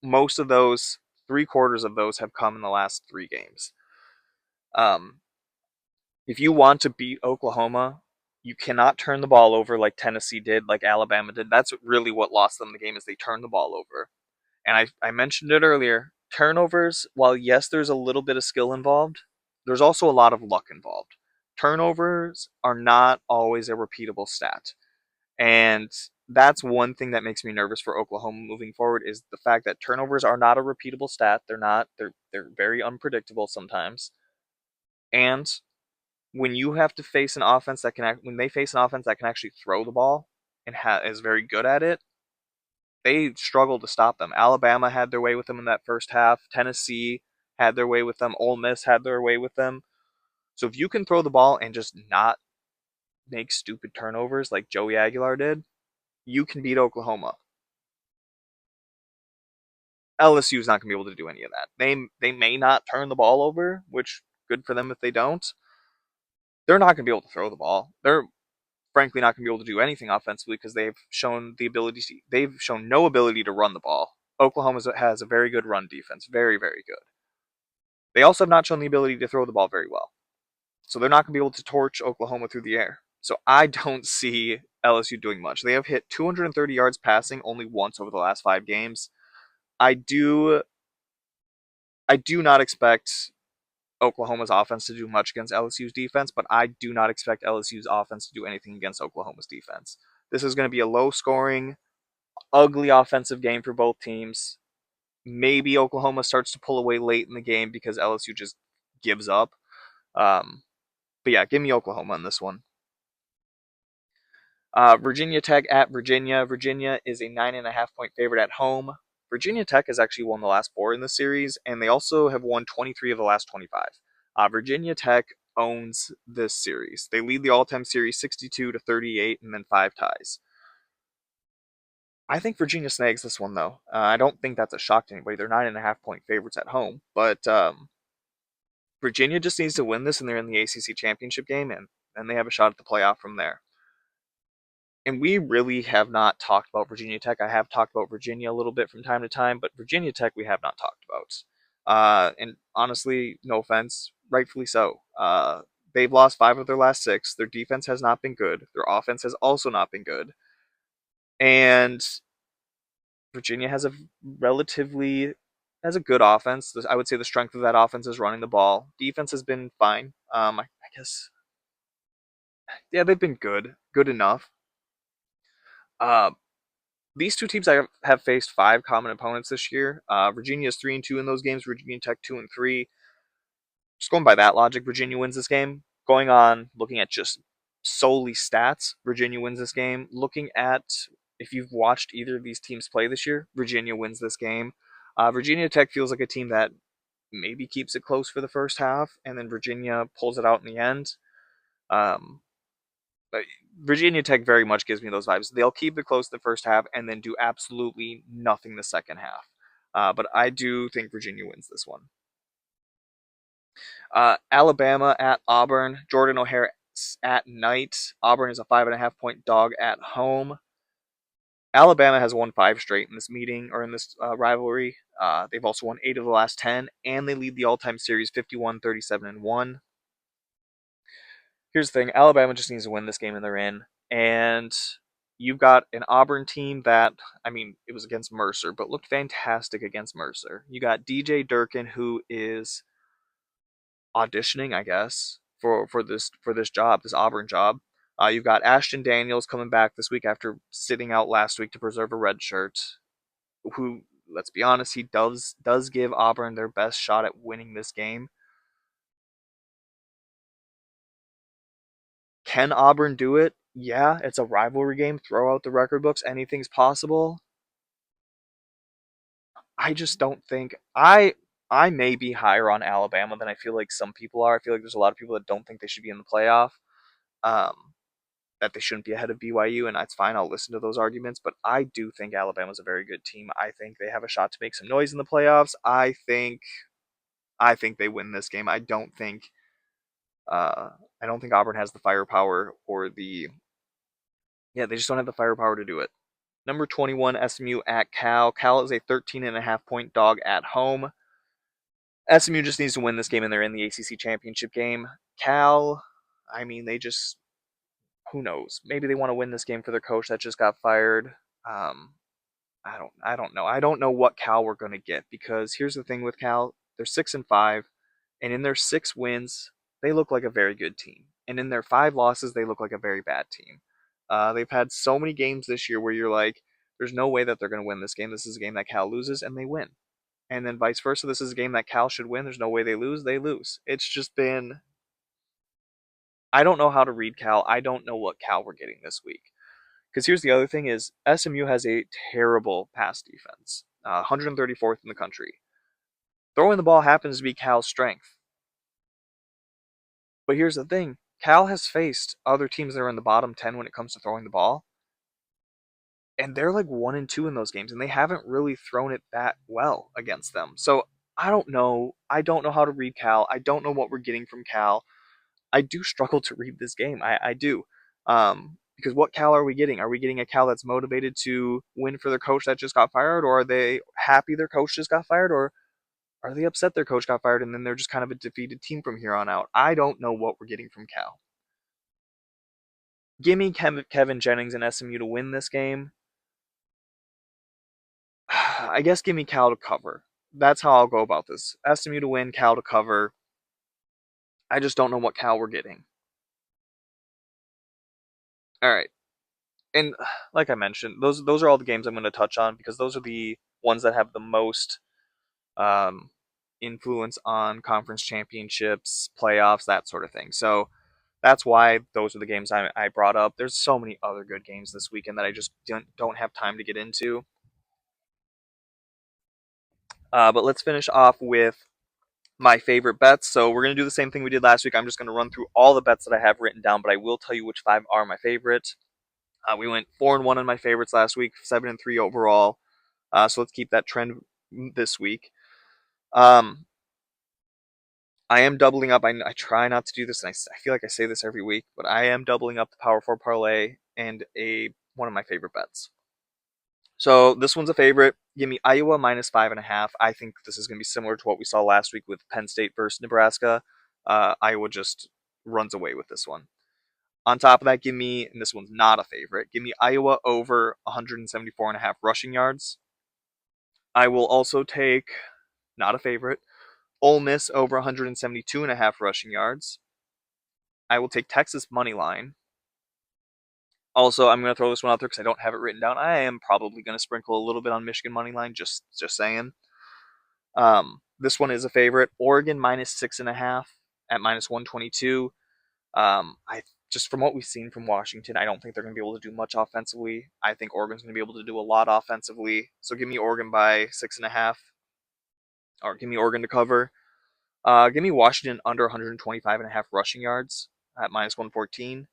most of those, 3/4 of those, have come in the last 3 games. Um, if you want to beat Oklahoma, you cannot turn the ball over like Tennessee did, like Alabama did. That's really what lost them the game, is they turned the ball over. And I mentioned it earlier. Turnovers, while yes, there's a little bit of skill involved, there's also a lot of luck involved. Turnovers are not always a repeatable stat. And that's one thing that makes me nervous for Oklahoma moving forward, is the fact that turnovers are not a repeatable stat. They're not. They're very unpredictable sometimes. And when you have to face an offense that when they face an offense that can actually throw the ball and is very good at it, they struggle to stop them. Alabama had their way with them in that first half. Tennessee had their way with them. Ole Miss had their way with them. So if you can throw the ball and just not make stupid turnovers like Joey Aguilar did, you can beat Oklahoma. LSU is not going to be able to do any of that. They may not turn the ball over, which good for them if they don't. They're not going to be able to throw the ball. They're frankly not going to be able to do anything offensively because they've shown no ability to run the ball. Oklahoma has a very good run defense, very very good. They also have not shown the ability to throw the ball very well. So they're not going to be able to torch Oklahoma through the air. So I don't see LSU doing much. They have hit 230 yards passing only once over the last 5 games. I do not expect Oklahoma's offense to do much against LSU's defense, but I do not expect LSU's offense to do anything against Oklahoma's defense. This is going to be a low scoring, ugly offensive game for both teams. Maybe Oklahoma starts to pull away late in the game because LSU just gives up. But yeah, give me Oklahoma in this one. Virginia Tech at Virginia. Virginia is a 9.5 point favorite at home. Virginia Tech has actually won the last 4 in the series, and they also have won 23 of the last 25. Virginia Tech owns this series. They lead the all-time series 62-38, and then 5 ties. I think Virginia snags this one though. I don't think that's a shock to anybody. They're 9.5 point favorites at home, but Virginia just needs to win this, and they're in the ACC championship game, and they have a shot at the playoff from there. And we really have not talked about Virginia Tech. I have talked about Virginia a little bit from time to time, but Virginia Tech we have not talked about. And honestly, no offense, rightfully so. They've lost 5 of their last 6. Their defense has not been good. Their offense has also not been good. And Virginia has a good offense. I would say the strength of that offense is running the ball. Defense has been fine. I guess, yeah, they've been good enough. Uh, these 2 teams have faced 5 common opponents this year. Virginia is 3-2 in those games. Virginia Tech 2-3. Just going by that logic, Virginia wins this game. Going on, looking at just solely stats, Virginia wins this game. Looking at if you've watched either of these teams play this year, Virginia wins this game. Virginia Tech feels like a team that maybe keeps it close for the first half, and then Virginia pulls it out in the end. Um, but Virginia Tech very much gives me those vibes. They'll keep it close the first half and then do absolutely nothing the second half. But I do think Virginia wins this one. Alabama at Auburn. Jordan O'Hare at night. Auburn is a 5.5 point dog at home. Alabama has won 5 straight in this meeting or in this rivalry. They've also won 8 of the last 10, and they lead the all-time series 51-37-1. Here's the thing: Alabama just needs to win this game, and they're in. And you've got an Auburn team that, I mean, it was against Mercer, but looked fantastic against Mercer. You got DJ Durkin, who is auditioning, I guess, for this job, this Auburn job. You've got Ashton Daniels coming back this week after sitting out last week to preserve a red shirt. Who, let's be honest, he does give Auburn their best shot at winning this game. Can Auburn do it? Yeah, it's a rivalry game. Throw out the record books. Anything's possible. I just don't think I may be higher on Alabama than I feel like some people are. I feel like there's a lot of people that don't think they should be in the playoff. Um, that they shouldn't be ahead of BYU, and that's fine. I'll listen to those arguments, but I do think Alabama's a very good team. I think they have a shot to make some noise in the playoffs. I think they win this game. Uh, I don't think Auburn has the firepower or the yeah, they just don't have the firepower to do it. Number 21 SMU at Cal. Cal is a 13.5 point dog at home. SMU just needs to win this game and they're in the ACC championship game. Cal, I mean, they just who knows? Maybe they want to win this game for their coach that just got fired. Um, I don't know. I don't know what Cal we're going to get because here's the thing with Cal: they're 6-5, and in their 6 wins, they look like a very good team, and in their 5 losses, they look like a very bad team. They've had so many games this year where you're like, there's no way that they're going to win this game. This is a game that Cal loses, and they win. And then vice versa, this is a game that Cal should win. There's no way they lose. They lose. It's just been. I don't know how to read Cal. I don't know what Cal we're getting this week. Because here's the other thing: is SMU has a terrible pass defense, 134th in the country. Throwing the ball happens to be Cal's strength. But here's the thing: Cal has faced other teams that are in the bottom 10 when it comes to throwing the ball, and they're like 1-2 in those games, and they haven't really thrown it that well against them. So I don't know. I don't know how to read Cal. I don't know what we're getting from Cal. I do struggle to read this game. I do. Because what Cal are we getting? Are we getting a Cal that's motivated to win for their coach that just got fired? Or are they happy their coach just got fired? Or are they upset their coach got fired and then they're just kind of a defeated team from here on out? I don't know what we're getting from Cal. Give me Kevin Jennings and SMU to win this game. I guess give me Cal to cover. That's how I'll go about this. SMU to win, Cal to cover. I just don't know what Cal we're getting. All right. And like I mentioned, those are all the games I'm going to touch on because those are the ones that have the most um, influence on conference championships, playoffs, that sort of thing. So that's why those are the games I brought up. There's so many other good games this weekend that I just don't have time to get into. But let's finish off with my favorite bets. So we're going to do the same thing we did last week. I'm just going to run through all the bets that I have written down, but I will tell you which 5 are my favorites. We went 4-1 on my favorites last week, 7-3 overall. So let's keep that trend this week. I am doubling up. I try not to do this, and I feel like I say this every week, but I am doubling up the Power 4 parlay and one of my favorite bets. So this one's a favorite. Give me Iowa minus 5.5. I think this is going to be similar to what we saw last week with Penn State versus Nebraska. Iowa just runs away with this one. On top of that, give me, and this one's not a favorite, give me Iowa over 174.5 rushing yards. I will also take, not a favorite, Ole Miss over 172.5 rushing yards. I will take Texas money line. Also, I'm going to throw this one out there because I don't have it written down. I am probably going to sprinkle a little bit on Michigan money line, just saying. This one is a favorite. Oregon minus 6.5 at minus 122. I just from what we've seen from Washington, I don't think they're going to be able to do much offensively. I think Oregon's going to be able to do a lot offensively. So give me Oregon by 6.5, or give me Oregon to cover. Give me Washington under 125.5 rushing yards at minus 114.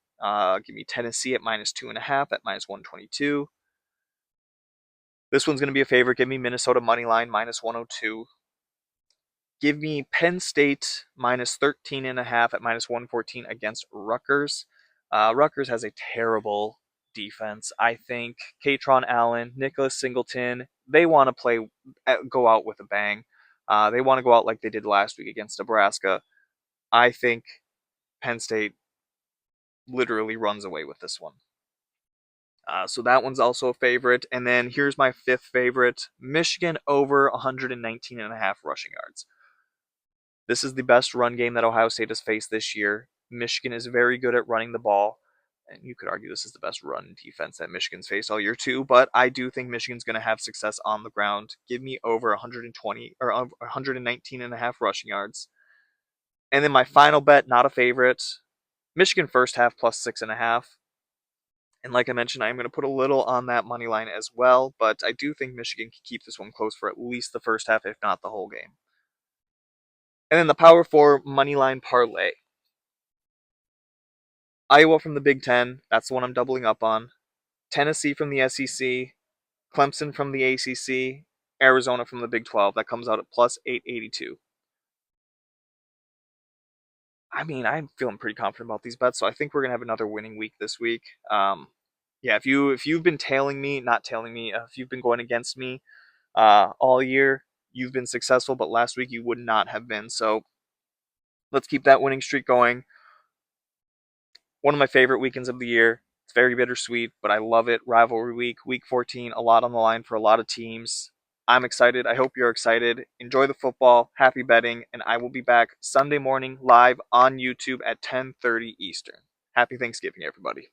Give me Tennessee at minus 2.5 at minus 122. This one's going to be a favorite. Give me Minnesota money line minus 102. Give me Penn State minus 13.5 at minus 114 against Rutgers. Rutgers has a terrible defense. I think Katron Allen, Nicholas Singleton, they want to go out with a bang. They want to go out like they did last week against Nebraska. I think Penn State literally runs away with this one. So that one's also a favorite. And then here's my fifth favorite, Michigan over 119.5 rushing yards. This is the best run game that Ohio State has faced this year. Michigan is very good at running the ball. And you could argue this is the best run defense that Michigan's faced all year too, but I do think Michigan's going to have success on the ground. Give me over 120 or 119.5 rushing yards. And then my final bet, not a favorite, Michigan first half plus 6.5. And like I mentioned, I'm going to put a little on that money line as well, but I do think Michigan can keep this one close for at least the first half, if not the whole game. And then the Power 4 money line parlay. Iowa from the Big Ten, that's the one I'm doubling up on. Tennessee from the SEC, Clemson from the ACC, Arizona from the Big 12. That comes out at plus 882. I mean, I'm feeling pretty confident about these bets, so I think we're gonna have another winning week this week. Yeah, if you've been not tailing me, if you've been going against me all year, you've been successful, but last week you would not have been. So let's keep that winning streak going. One of my favorite weekends of the year. It's very bittersweet, but I love it. Rivalry week, week 14, a lot on the line for a lot of teams. I'm excited. I hope you're excited. Enjoy the football. Happy betting, and I will be back Sunday morning live on YouTube at 10:30 Eastern. Happy Thanksgiving, everybody.